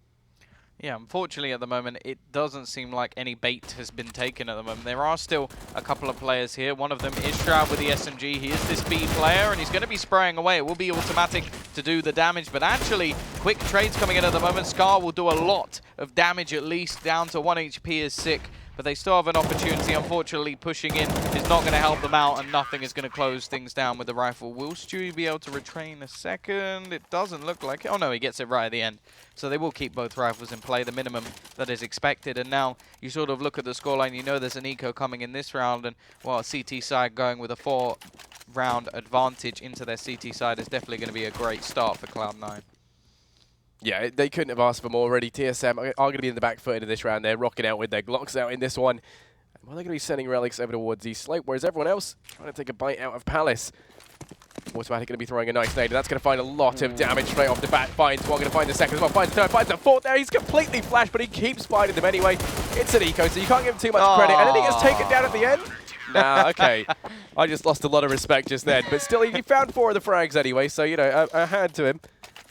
Yeah, unfortunately at the moment, it doesn't seem like any bait has been taken at the moment. There are still a couple of players here. One of them is Shroud with the SMG. He is this B player, and he's going to be spraying away. It will be automatic to do the damage, but actually, quick trades coming in at the moment. Scar will do a lot of damage, at least, down to 1 HP is Sick. But they still have an opportunity. Unfortunately, pushing in is not going to help them out, and nothing is going to close things down with the rifle. Will Stewie be able to retrain a second? It doesn't look like it. Oh, no, he gets it right at the end. So they will keep both rifles in play, the minimum that is expected. And now you sort of look at the scoreline. You know there's an eco coming in this round, and, well, CT side going with a 4-round advantage into their CT side is definitely going to be a great start for Cloud9. Yeah, they couldn't have asked for more already. TSM are going to be in the back foot in this round. They're rocking out with their Glocks out in this one. And well, they're going to be sending Relics over towards East Slope, whereas everyone else trying to take a bite out of Palace. Automatic going to be throwing a nice nade, and that's going to find a lot of damage straight off the bat. Finds one, going to find the second as well, finds the third, finds the fourth there. He's completely flashed, but he keeps finding them anyway. It's an eco, so you can't give him too much credit. And then he gets taken down at the end. Nah, okay. I just lost a lot of respect just then. But still, he found 4 of the frags anyway, so, you know, a hand to him.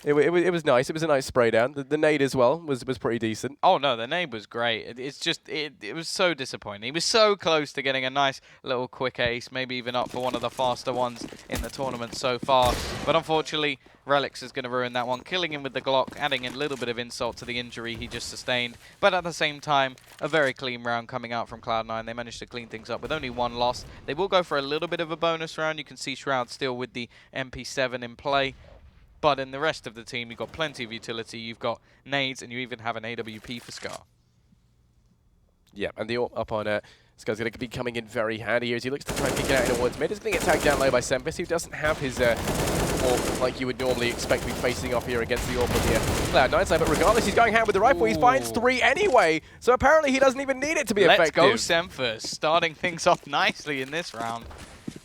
It was nice. It was a nice spray down. The nade as well was pretty decent. Oh no, the nade was great. It's just it was so disappointing. He was so close to getting a nice little quick ace, maybe even up for one of the faster ones in the tournament so far. But unfortunately, Relix is going to ruin that one, killing him with the Glock, adding a little bit of insult to the injury he just sustained. But at the same time, a very clean round coming out from Cloud9. They managed to clean things up with only one loss. They will go for a little bit of a bonus round. You can see Shroud still with the MP7 in play. But in the rest of the team, you've got plenty of utility. You've got nades, and you even have an AWP for Scar. Yeah, and the up on Scar's going to be coming in very handy here as he looks to try and kick it out in towards mid. He's going to get tagged down low by Sempus, who doesn't have his AWP like you would normally expect to be facing off here against the AWP with the Cloud9 side. But regardless, he's going hand with the rifle. Ooh. He finds 3 anyway, so apparently he doesn't even need it to be effective. Let's go, Sempus, starting things off nicely in this round.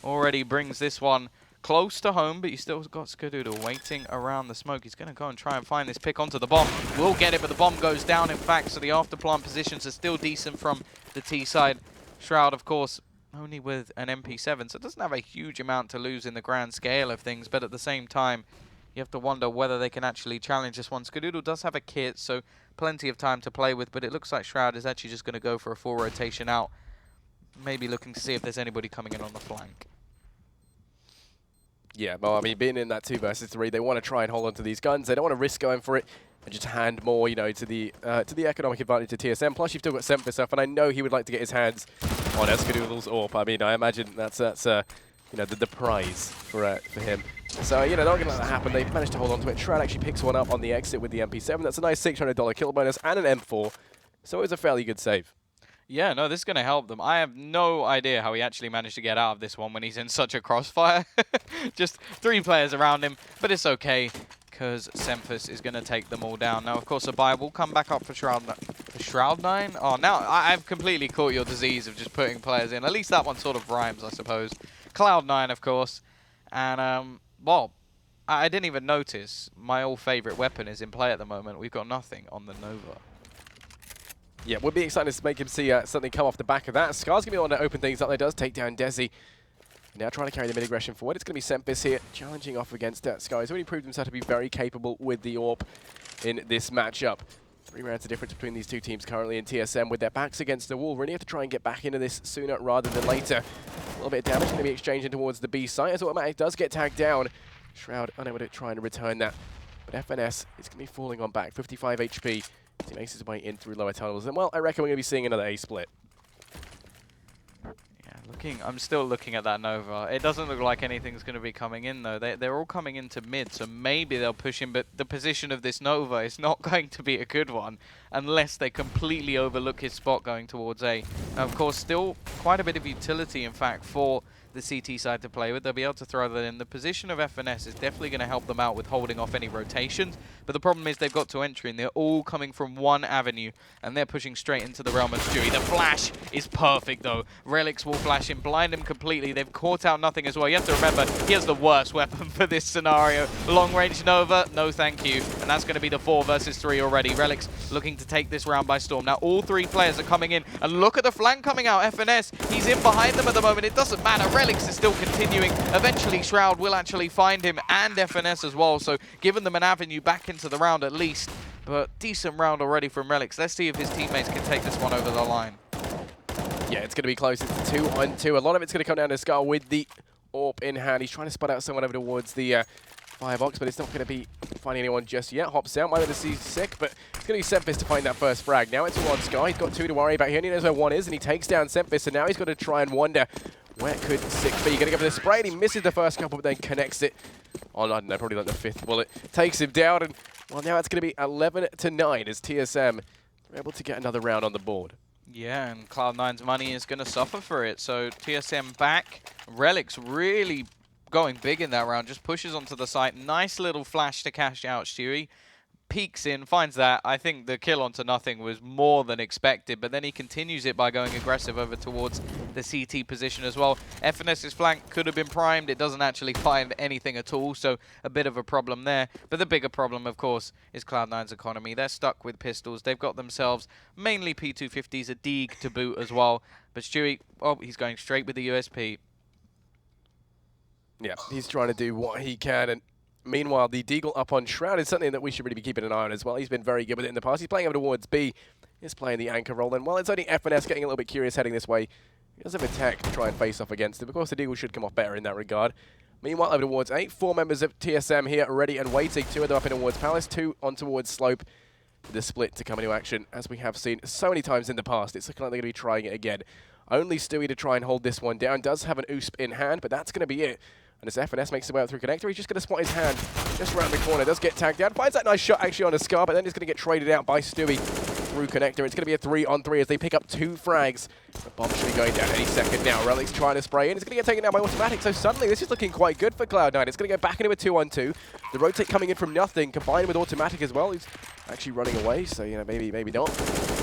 Already brings this one close to home, but you still got Skadoodle waiting around the smoke. He's going to go and try and find this pick onto the bomb. Will get it, but the bomb goes down, in fact, so the after-plant positions are still decent from the T side. Shroud, of course, only with an MP7, so it doesn't have a huge amount to lose in the grand scale of things, but at the same time, you have to wonder whether they can actually challenge this one. Skadoodle does have a kit, so plenty of time to play with, but it looks like Shroud is actually just going to go for a full rotation out, maybe looking to see if there's anybody coming in on the flank. Yeah, well, I mean, being in that 2 versus 3, they want to try and hold on to these guns. They don't want to risk going for it and just hand more, you know, to the economic advantage to TSM. Plus, you've still got Sempus up, and I know he would like to get his hands on Skadoodle's AWP. I mean, I imagine that's you know, the prize for him. So, you know, they're not going to let that happen. They've managed to hold on to it. Shroud actually picks one up on the exit with the MP7. That's a nice $600 kill bonus and an M4. So it was a fairly good save. Yeah, no, this is going to help them. I have no idea how he actually managed to get out of this one when he's in such a crossfire. Just 3 players around him, but it's okay because Sempus is going to take them all down. Now, of course, Abai will come back up for Shroud9. Oh, now I've completely caught your disease of just putting players in. At least that one sort of rhymes, I suppose. Cloud9, of course. And, well, I didn't even notice. My old favorite weapon is in play at the moment. We've got nothing on the Nova. Yeah, would be excited to make him see something come off the back of that. Scar's going to be the one to open things up. There does take down Desi. Now trying to carry the mid-aggression forward. It's going to be Sempus here, challenging off against Scar. He's already proved himself to be very capable with the AWP in this matchup. 3 rounds of difference between these 2 teams currently in TSM with their backs against the wall. Really have to try and get back into this sooner rather than later. A little bit of damage going to be exchanging towards the B site as Automatic does get tagged down. Shroud unable to try and return that. But FNS is going to be falling on back. 55 HP. He makes his way in through lower tunnels. And, well, I reckon we're going to be seeing another A split. Yeah, I'm still looking at that Nova. It doesn't look like anything's going to be coming in, though. They're all coming into mid, so maybe they'll push him. But the position of this Nova is not going to be a good one unless they completely overlook his spot going towards A. Now, of course, still quite a bit of utility, in fact, for the CT side to play with. They'll be able to throw that in. The position of FNS is definitely going to help them out with holding off any rotations, but the problem is they've got to entry, and they're all coming from one avenue, and they're pushing straight into the realm of Stewie. The flash is perfect, though. Relix will flash him, blind him completely. They've caught out nothing as well. You have to remember, he has the worst weapon for this scenario. Long-range Nova, no thank you, and that's going to be the 4 versus 3 already. Relix looking to take this round by storm. Now, all 3 players are coming in, and look at the flank coming out. FNS, he's in behind them at the moment. It doesn't matter. Relix is still continuing. Eventually, Shroud will actually find him and FNS as well, so giving them an avenue back into the round at least. But decent round already from Relix. Let's see if his teammates can take this one over the line. Yeah, it's going to be close. It's 2-on-2. A lot of it's going to come down to Scar with the AWP in hand. He's trying to spot out someone over towards the firebox, but it's not going to be finding anyone just yet. Hops out. Might have to see sick, but it's going to be Sempus to find that first frag. Now it's a 1 Scar. He's got 2 to worry about here, and he knows where 1 is, and he takes down Sempus, and now he's got to try and wonder where could 6 be. Going to go for the spray, and he misses the first couple, but then connects it. Oh, I don't know, probably like the 5th bullet. Takes him down, and, well, now it's going to be 11-9 as TSM are able to get another round on the board. Yeah, and Cloud9's money is going to suffer for it. So TSM back. Relix really going big in that round. Just pushes onto the site. Nice little flash to cash out Stewie. Peeks in, finds that. I think the kill onto nothing was more than expected, but then he continues it by going aggressive over towards the CT position as well. FNS's flank could have been primed. It doesn't actually find anything at all, so a bit of a problem there. But the bigger problem, of course, is Cloud9's economy. They're stuck with pistols. They've got themselves mainly P250s, a Deeg to boot as well. But Stewie, oh, he's going straight with the USP. Yeah, he's trying to do what he can, and Meanwhile, the Deagle up on Shroud is something that we should really be keeping an eye on as well. He's been very good with it in the past. He's playing over towards B. He's playing the anchor role. And while it's only FNS getting a little bit curious heading this way, he does have attack to try and face off against it. Of course, the Deagle should come off better in that regard. Meanwhile, over towards A, 4 members of TSM here ready and waiting. 2 of them up in towards Palace, 2 on towards Slope. The split to come into action, as we have seen so many times in the past. It's looking like they're going to be trying it again. Only Stewie to try and hold this one down. Does have an USP in hand, but that's going to be it. And as FNS makes his way up through connector, he's just going to spot his hand just around the corner. Does get tagged down. Finds that nice shot actually on a Scar, but then he's going to get traded out by Stewie through connector. It's going to be a 3-on-3 as they pick up 2 frags. The bomb should be going down any second now. Relic's trying to spray in. It's going to get taken down by automatic. So suddenly this is looking quite good for Cloud9. It's going to go back into a 2-on-2. The rotate coming in from nothing, combined with automatic as well. He's actually running away, so maybe not.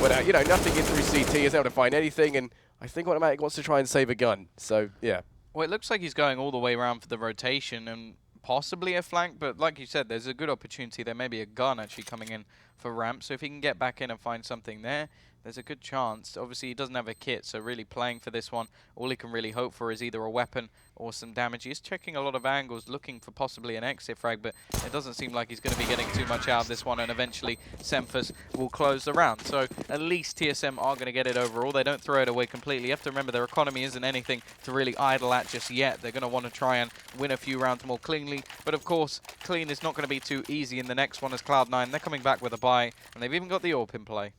But nothing in through CT is able to find anything, and I think automatic wants to try and save a gun. So yeah. Well, it looks like he's going all the way around for the rotation and possibly a flank, but like you said, there's a good opportunity. There may be a gun actually coming in for ramp, so if he can get back in and find something there, there's a good chance. Obviously, he doesn't have a kit, so really playing for this one, all he can really hope for is either a weapon or some damage. He's checking a lot of angles, looking for possibly an exit frag, but it doesn't seem like he's going to be getting too much out of this one, and eventually Semphus will close the round. So at least TSM are going to get it overall. They don't throw it away completely. You have to remember their economy isn't anything to really idle at just yet. They're going to want to try and win a few rounds more cleanly, but of course, clean is not going to be too easy in the next one as Cloud9. They're coming back with a buy, and they've even got the AWP in play.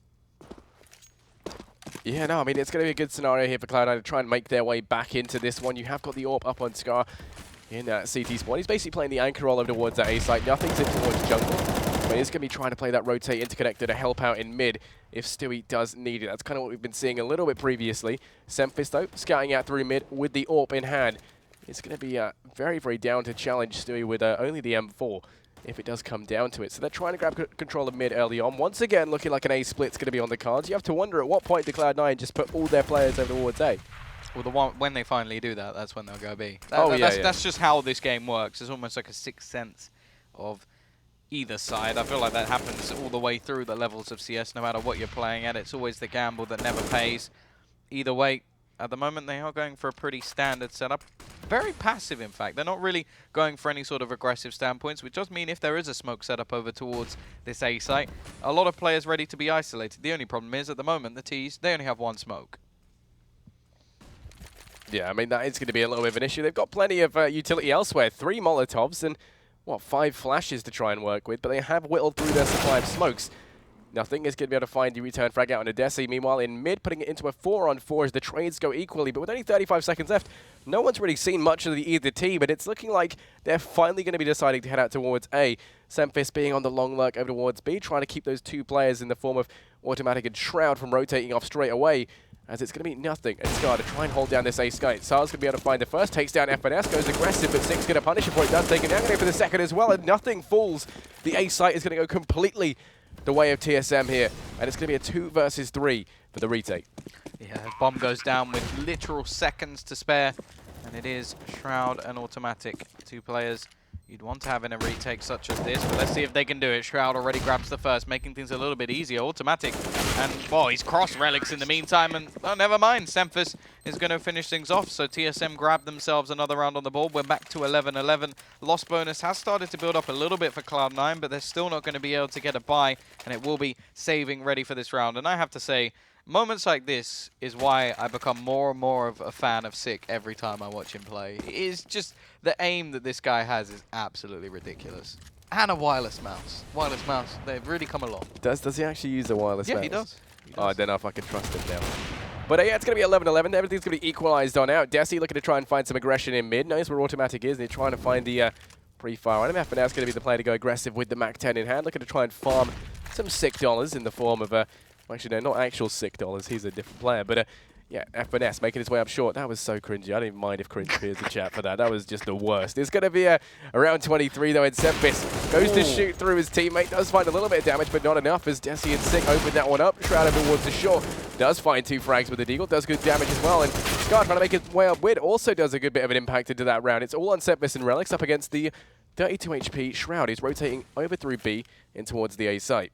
Yeah, no, I mean, it's going to be a good scenario here for Cloud9 to try and make their way back into this one. You have got the AWP up on Scar in CT spawn. He's basically playing the anchor roll over towards that A site. Nothing's in towards jungle. But he's going to be trying to play that rotate interconnector to help out in mid if Stewie does need it. That's kind of what we've been seeing a little bit previously. Semphus, though, scouting out through mid with the AWP in hand. It's going to be very, very down to challenge Stewie with only the M4. If it does come down to it. So they're trying to grab control of mid early on. Once again, looking like an A split's going to be on the cards. You have to wonder at what point do Cloud9 just put all their players over towards A. Well, when they finally do that, that's when they'll go B. That's just how this game works. It's almost like a sixth sense of either side. I feel like that happens all the way through the levels of CS, no matter what you're playing at. It's always the gamble that never pays. Either way, at the moment, they are going for a pretty standard setup. Very passive, in fact. They're not really going for any sort of aggressive standpoints, which does mean if there is a smoke setup over towards this A site, a lot of players ready to be isolated. The only problem is, at the moment, the T's, they only have 1 smoke. Yeah, I mean, that is going to be a little bit of an issue. They've got plenty of utility elsewhere. 3 Molotovs and, 5 flashes to try and work with, but they have whittled through their supply of smokes. Nothing is going to be able to find the return frag out on Odessi. Meanwhile, in mid, putting it into a 4-on-4 as the trades go equally. But with only 35 seconds left, no one's really seen much of either team. But it's looking like they're finally going to be deciding to head out towards A. Semphus being on the long lurk over towards B, trying to keep those 2 players in the form of Automatic and Shroud from rotating off straight away. As it's going to be nothing. And Scar to try and hold down this A sky. Sar's going to be able to find the first. Takes down FNS, goes aggressive, but Six going to punish it before it does take it down. Going to go for the second as well, and nothing falls. The A site is going to go completely the way of TSM here, and it's going to be a 2 versus 3 for the retake. Yeah, bomb goes down with literal seconds to spare, and it is Shroud and Automatic, 2 players you'd want to have in a retake such as this, but let's see if they can do it. Shroud already grabs the first, making things a little bit easier. Automatic, and he's crossed Relics in the meantime, and never mind, Semphus is going to finish things off, so TSM grabbed themselves another round on the board. We're back to 11-11. Loss bonus has started to build up a little bit for Cloud9, but they're still not going to be able to get a buy, and it will be saving ready for this round. And I have to say, moments like this is why I become more and more of a fan of Sick every time I watch him play. It is just the aim that this guy has is absolutely ridiculous. And a wireless mouse. Wireless mouse, they've really come along. Does he actually use a wireless mouse? Yeah, he does. Oh, I don't know if I can trust him now. But yeah, it's going to be 11-11. Everything's going to be equalized on out. Desi looking to try and find some aggression in mid. Knows where Automatic is. They're trying to find the pre-fire item. FNS is going to be the player to go aggressive with the MAC-10 in hand. Looking to try and farm some sick dollars in the form of actually, no, not actual sick dollars. He's a different player. But yeah, FNS making his way up short. That was so cringy. I don't even mind if cringe appears in chat for that. That was just the worst. It's going to be around 23, though, and Semphus goes to shoot through his teammate. Does find a little bit of damage, but not enough as Desi and Sick open that one up. Shroud over towards the shore. Does find 2 frags with the Deagle. Does good damage as well. And Scar trying to make his way up with also does a good bit of an impact into that round. It's all on Semphus and Relics up against the 32 HP Shroud. He's rotating over through B and towards the A site.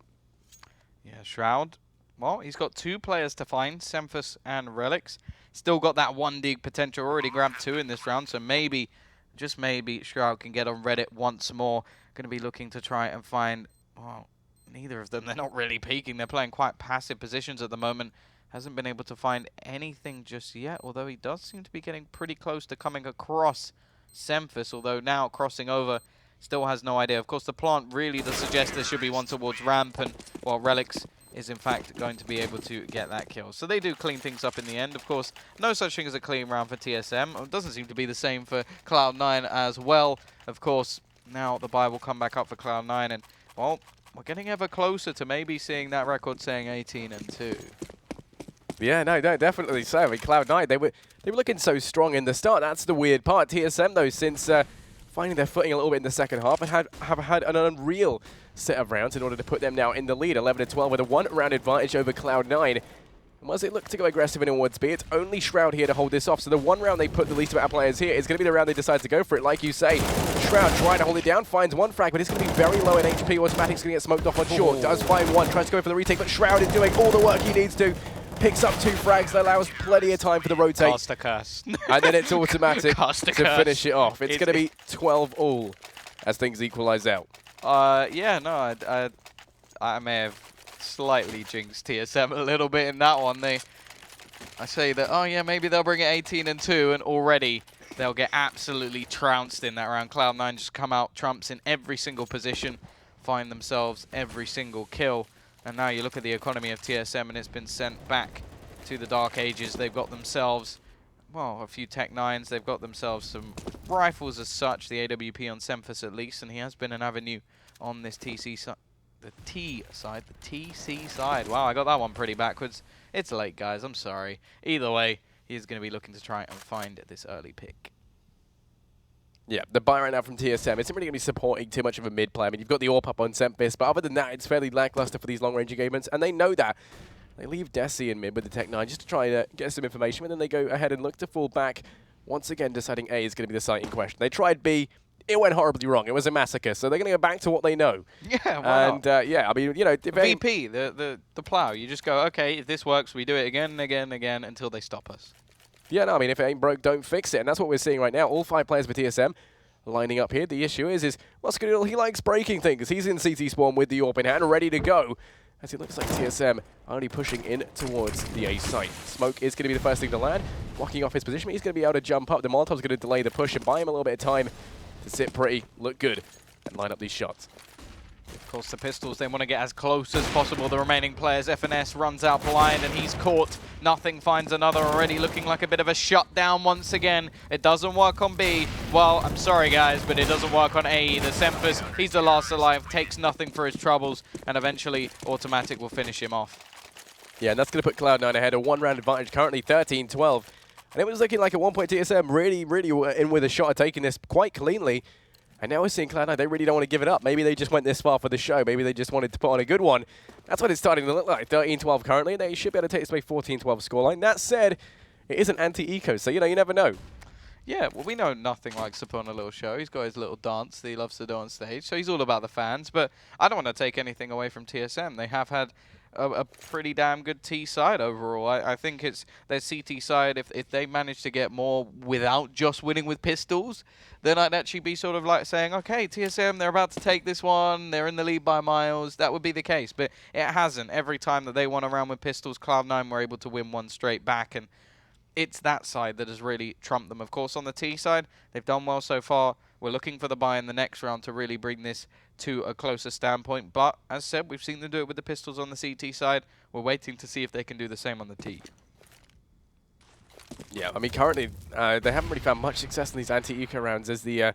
Yeah, Shroud. Well, he's got 2 players to find, Semphus and Relics. Still got that 1 dig potential, already grabbed 2 in this round, so maybe just maybe Shroud can get on Reddit once more. Going to be looking to try and find, well, neither of them. They're not really peeking. They're playing quite passive positions at the moment. Hasn't been able to find anything just yet, although he does seem to be getting pretty close to coming across Semphis, although now crossing over, still has no idea. Of course, the plant really does suggest there should be one towards Ramp, and, well, Relics is in fact going to be able to get that kill. So they do clean things up in the end. Of course, no such thing as a clean round for TSM. It doesn't seem to be the same for Cloud9 as well. Of course, now the buy will come back up for Cloud9, and, well, we're getting ever closer to maybe seeing that record saying 18-2. Yeah, no, definitely so. I mean, Cloud9, they were looking so strong in the start. That's the weird part. TSM, though, since finding their footing a little bit in the second half, and have had an unreal set of rounds in order to put them now in the lead, 11-12, with a one-round advantage over Cloud9. And as they look to go aggressive in towards B, it's only Shroud here to hold this off. So the one round they put the least amount of players here is going to be the round they decide to go for it. Like you say, Shroud trying to hold it down, finds one frag, but it's going to be very low in HP. Automatic's going to get smoked off on short. Does find one, tries to go for the retake, but Shroud is doing all the work he needs to. Picks up 2 frags, that allows plenty of time for the rotate. Cast a curse. And then it's automatic to finish it off. It's going to be 12 all as things equalize out. Yeah, no, I may have slightly jinxed TSM a little bit in that one. I say that, oh yeah, maybe they'll bring it 18-2, and already they'll get absolutely trounced in that round. Cloud9 just come out trumps in every single position, find themselves every single kill. And now you look at the economy of TSM, and it's been sent back to the Dark Ages. They've got themselves, well, a few Tech 9s. They've got themselves some rifles as such, the AWP on Semphis at least, and he has been an avenue on this TC side. The TC side. Wow, I got that one pretty backwards. It's late, guys. I'm sorry. Either way, he's going to be looking to try and find this early pick. Yeah, the buy right now from TSM isn't really going to be supporting too much of a mid play. I mean, you've got the AWP up on Semphis, but other than that, it's fairly lackluster for these long-range engagements, and they know that. They leave Desi in mid with the Tech 9 just to try to get some information, and then they go ahead and look to fall back, once again deciding A is going to be the site in question. They tried B. It went horribly wrong. It was a massacre, so they're going to go back to what they know. Yeah, wow. And, yeah, I mean, you know... VP, the plow. You just go, okay, if this works, we do it again and again and again until they stop us. Yeah, no, I mean, if it ain't broke, don't fix it, and that's what we're seeing right now. All 5 players for TSM lining up here. The issue is Muscadil, he likes breaking things. He's in CT spawn with the AWP in hand, ready to go. As it looks like TSM only pushing in towards the A site. Smoke is going to be the first thing to land, blocking off his position. He's going to be able to jump up. The Molotov's going to delay the push and buy him a little bit of time to sit pretty, look good, and line up these shots. Of course, the Pistols, they want to get as close as possible. The remaining players, FNS runs out blind, and he's caught. Nothing finds another, already looking like a bit of a shutdown once again. It doesn't work on B. Well, I'm sorry, guys, but it doesn't work on A either. Semphis, he's the last alive, takes nothing for his troubles, and eventually Automatic will finish him off. Yeah, and that's going to put Cloud9 ahead, a one-round advantage, currently 13-12. And it was looking like at one point TSM really were in with a shot at taking this quite cleanly. And now we're seeing Cloud9, they really don't want to give it up. Maybe they just went this far for the show. Maybe they just wanted to put on a good one. That's what it's starting to look like. 13-12 currently. They should be able to take this by 14-12 scoreline. That said, it is an anti-eco, so, you know, you never know. Yeah, well, we know nothing likes to put on a little show. He's got his little dance that he loves to do on stage, so he's all about the fans. But I don't want to take anything away from TSM. They have had a pretty damn good T side overall. I think it's their CT side. If they manage to get more without just winning with pistols, then I'd actually be sort of like saying, okay, TSM, they're about to take this one. They're in the lead by miles. That would be the case. But it hasn't. Every time that they won a round with pistols, Cloud9 were able to win one straight back. And it's that side that has really trumped them. Of course, on the T side, they've done well so far. We're looking for the buy in the next round to really bring this to a closer standpoint. But, as said, we've seen them do it with the pistols on the CT side. We're waiting to see if they can do the same on the T. Yeah, I mean, currently, they haven't really found much success in these anti-eco rounds as the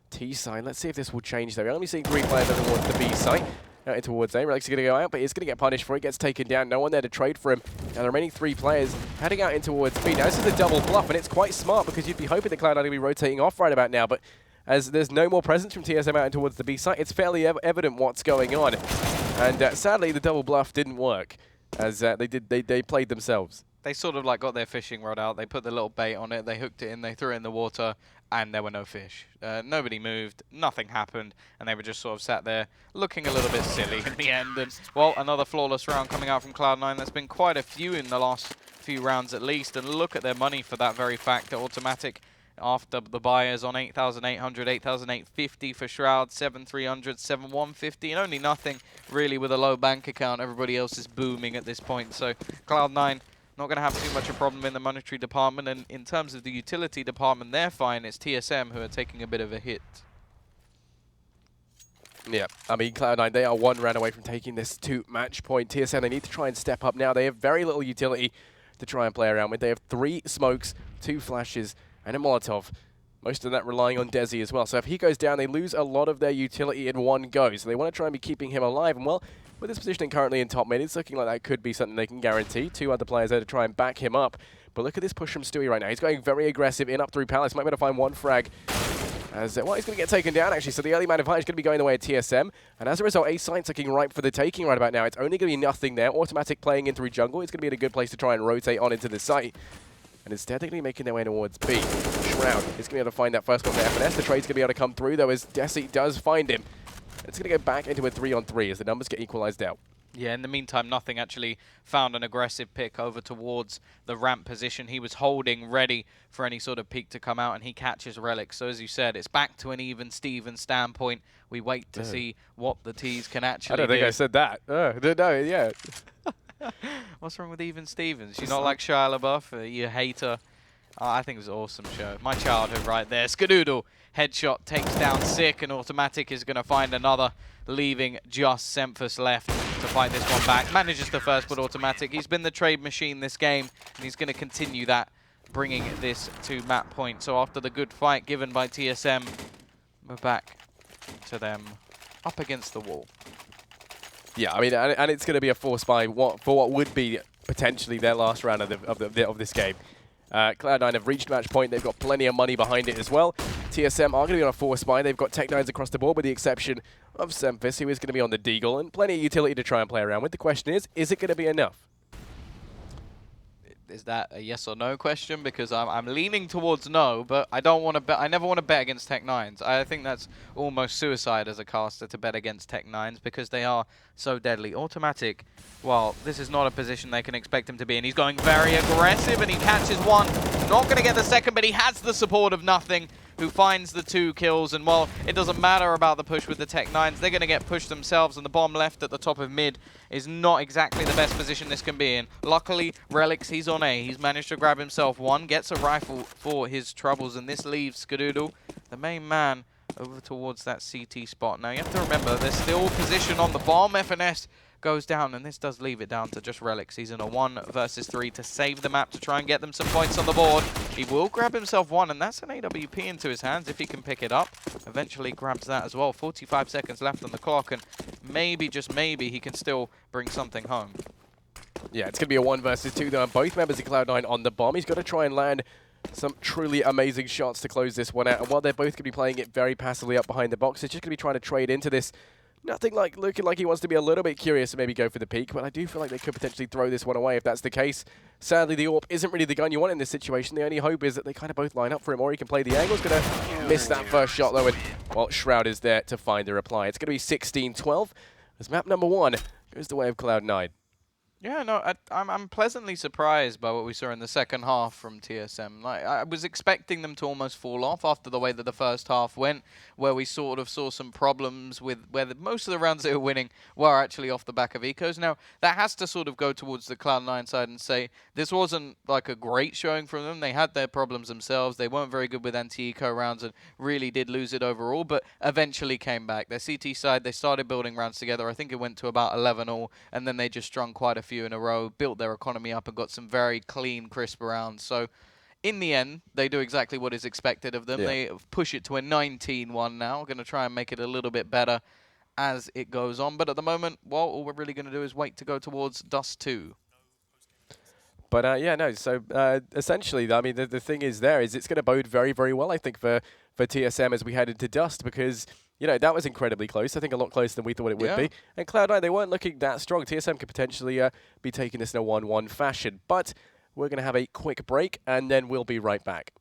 T side. Let's see if this will change, though. We're only seeing 3 players over towards the B site. In towards A. Relics is going to go out, but he's going to get punished for it. Gets taken down. No one there to trade for him. Now the remaining 3 players heading out in towards B. Now this is a double bluff, and it's quite smart because you'd be hoping that Cloud9 are going to be rotating off right about now, but as there's no more presence from TSM out in towards the B site, it's fairly evident what's going on. And sadly, the double bluff didn't work, as they played themselves. They sort of like got their fishing rod out. They put the little bait on it. They hooked it in. They threw it in the water, and there were no fish. Nobody moved. Nothing happened, and they were just sort of sat there looking a little bit silly in the end. And, well, another flawless round coming out from Cloud9. There's been quite a few in the last few rounds at least, and look at their money for that very fact. Automatic after the buyers on 8,800, 8,850 for Shroud, 7,300, 7,150, and only nothing really with a low bank account. Everybody else is booming at this point, so Cloud9 not going to have too much of a problem in the monetary department, and in terms of the utility department, they're fine. It's TSM who are taking a bit of a hit. Yeah, I mean, Cloud9, they are one round away from taking this to match point. TSM, they need to try and step up now. They have very little utility to try and play around with. They have 3 smokes, 2 flashes, and a Molotov. Most of that relying on Desi as well. So if he goes down, they lose a lot of their utility in one go. So they want to try and be keeping him alive. And well, with his positioning currently in top mid, it's looking like that could be something they can guarantee. 2 other players there to try and back him up. But look at this push from Stewie right now. He's going very aggressive in up through Palace. Might be able to find 1 frag. As well, he's going to get taken down, actually, so the early man advantage is going to be going the way of TSM, and as a result, A site's looking ripe for the taking right about now. It's only going to be nothing there. Automatic playing in through jungle. It's going to be in a good place to try and rotate on into the site, and instead they're going to be making their way towards B. Shroud is going to be able to find that first one there. FNS, the trade's going to be able to come through, though, as Desi does find him. It's going to go back into a 3-on-3 as the numbers get equalized out. Yeah, in the meantime, nothing actually found an aggressive pick over towards the ramp position. He was holding ready for any sort of peak to come out, and he catches Relic. So as you said, it's back to an even Steven standpoint. We wait to see what the T's can actually do. I don't think I said that. No, yeah. What's wrong with Even Stevens? You're not like Shia LaBeouf? You hate her? I think it was an awesome show. My childhood right there. Skadoodle. Headshot takes down Sick, and Automatic is going to find another, leaving just Semphus left to fight this one back. Manages the first, but Automatic. He's been the trade machine this game, and he's going to continue that, bringing this to map point. So after the good fight given by TSM, we're back to them up against the wall. Yeah, I mean, and it's going to be a force buy for what would be potentially their last round of this game. Cloud9 have reached match point. They've got plenty of money behind it as well. TSM are going to be on a force buy. They've got Tech9s across the board with the exception of Semphus, who is going to be on the Deagle, and plenty of utility to try and play around with. The question is it going to be enough? Is that a yes or no question? Because I'm leaning towards no, but I don't want to bet. I never want to bet against Tech9s. I think that's almost suicide as a caster to bet against Tech9s because they are so deadly. Automatic, well, this is not a position they can expect him to be in. He's going very aggressive and he catches one. Not going to get the second, but he has the support of Nothing, who finds the 2 kills. And well, it doesn't matter about the push with the Tech9s. They're going to get pushed themselves, and the bomb left at the top of mid is not exactly the best position this can be in. Luckily, Relics, he's on A. He's managed to grab himself 1, gets a rifle for his troubles, and this leaves Skadoodle, the main man, over towards that CT spot. Now, you have to remember, there's still position on the bomb. FNS goes down, and this does leave it down to just Relics. He's in a 1 versus 3 to save the map, to try and get them some points on the board. He will grab himself 1, and that's an AWP into his hands if he can pick it up. Eventually grabs that as well. 45 seconds left on the clock, and maybe, just maybe, he can still bring something home. Yeah, it's going to be a 1 versus 2, though, and both members of Cloud9 on the bomb. He's got to try and land some truly amazing shots to close this one out. And while they're both going to be playing it very passively up behind the box, it's just going to be trying to trade into this. Nothing like looking like he wants to be a little bit curious and maybe go for the peak, but I do feel like they could potentially throw this one away if that's the case. Sadly, the AWP isn't really the gun you want in this situation. The only hope is that they kind of both line up for him, or he can play the angle. He's going to miss that first shot, though, and well, Shroud is there to find the reply. It's going to be 16-12 as map number 1 goes the way of Cloud9. Yeah, no, I'm pleasantly surprised by what we saw in the second half from TSM. Like, I was expecting them to almost fall off after the way that the first half went, where we sort of saw some problems with where most of the rounds they were winning were actually off the back of ecos. Now, that has to sort of go towards the Cloud9 side and say this wasn't like a great showing from them. They had their problems themselves. They weren't very good with anti-eco rounds and really did lose it overall, but eventually came back. Their CT side, they started building rounds together. I think it went to about 11 all, and then they just strung quite a few in a row, built their economy up and got some very clean, crisp rounds. So in the end, they do exactly what is expected of them. Yeah. They push it to a 19-1 now. Going to try and make it a little bit better as it goes on. But at the moment, well, all we're really going to do is wait to go towards Dust 2. But yeah, no, so essentially, I mean, the thing is it's going to bode very, very well, I think, for TSM as we head into Dust, because you know, that was incredibly close. I think a lot closer than we thought it would be. And Cloud9, they weren't looking that strong. TSM could potentially be taking this in a 1-1 fashion. But we're going to have a quick break, and then we'll be right back.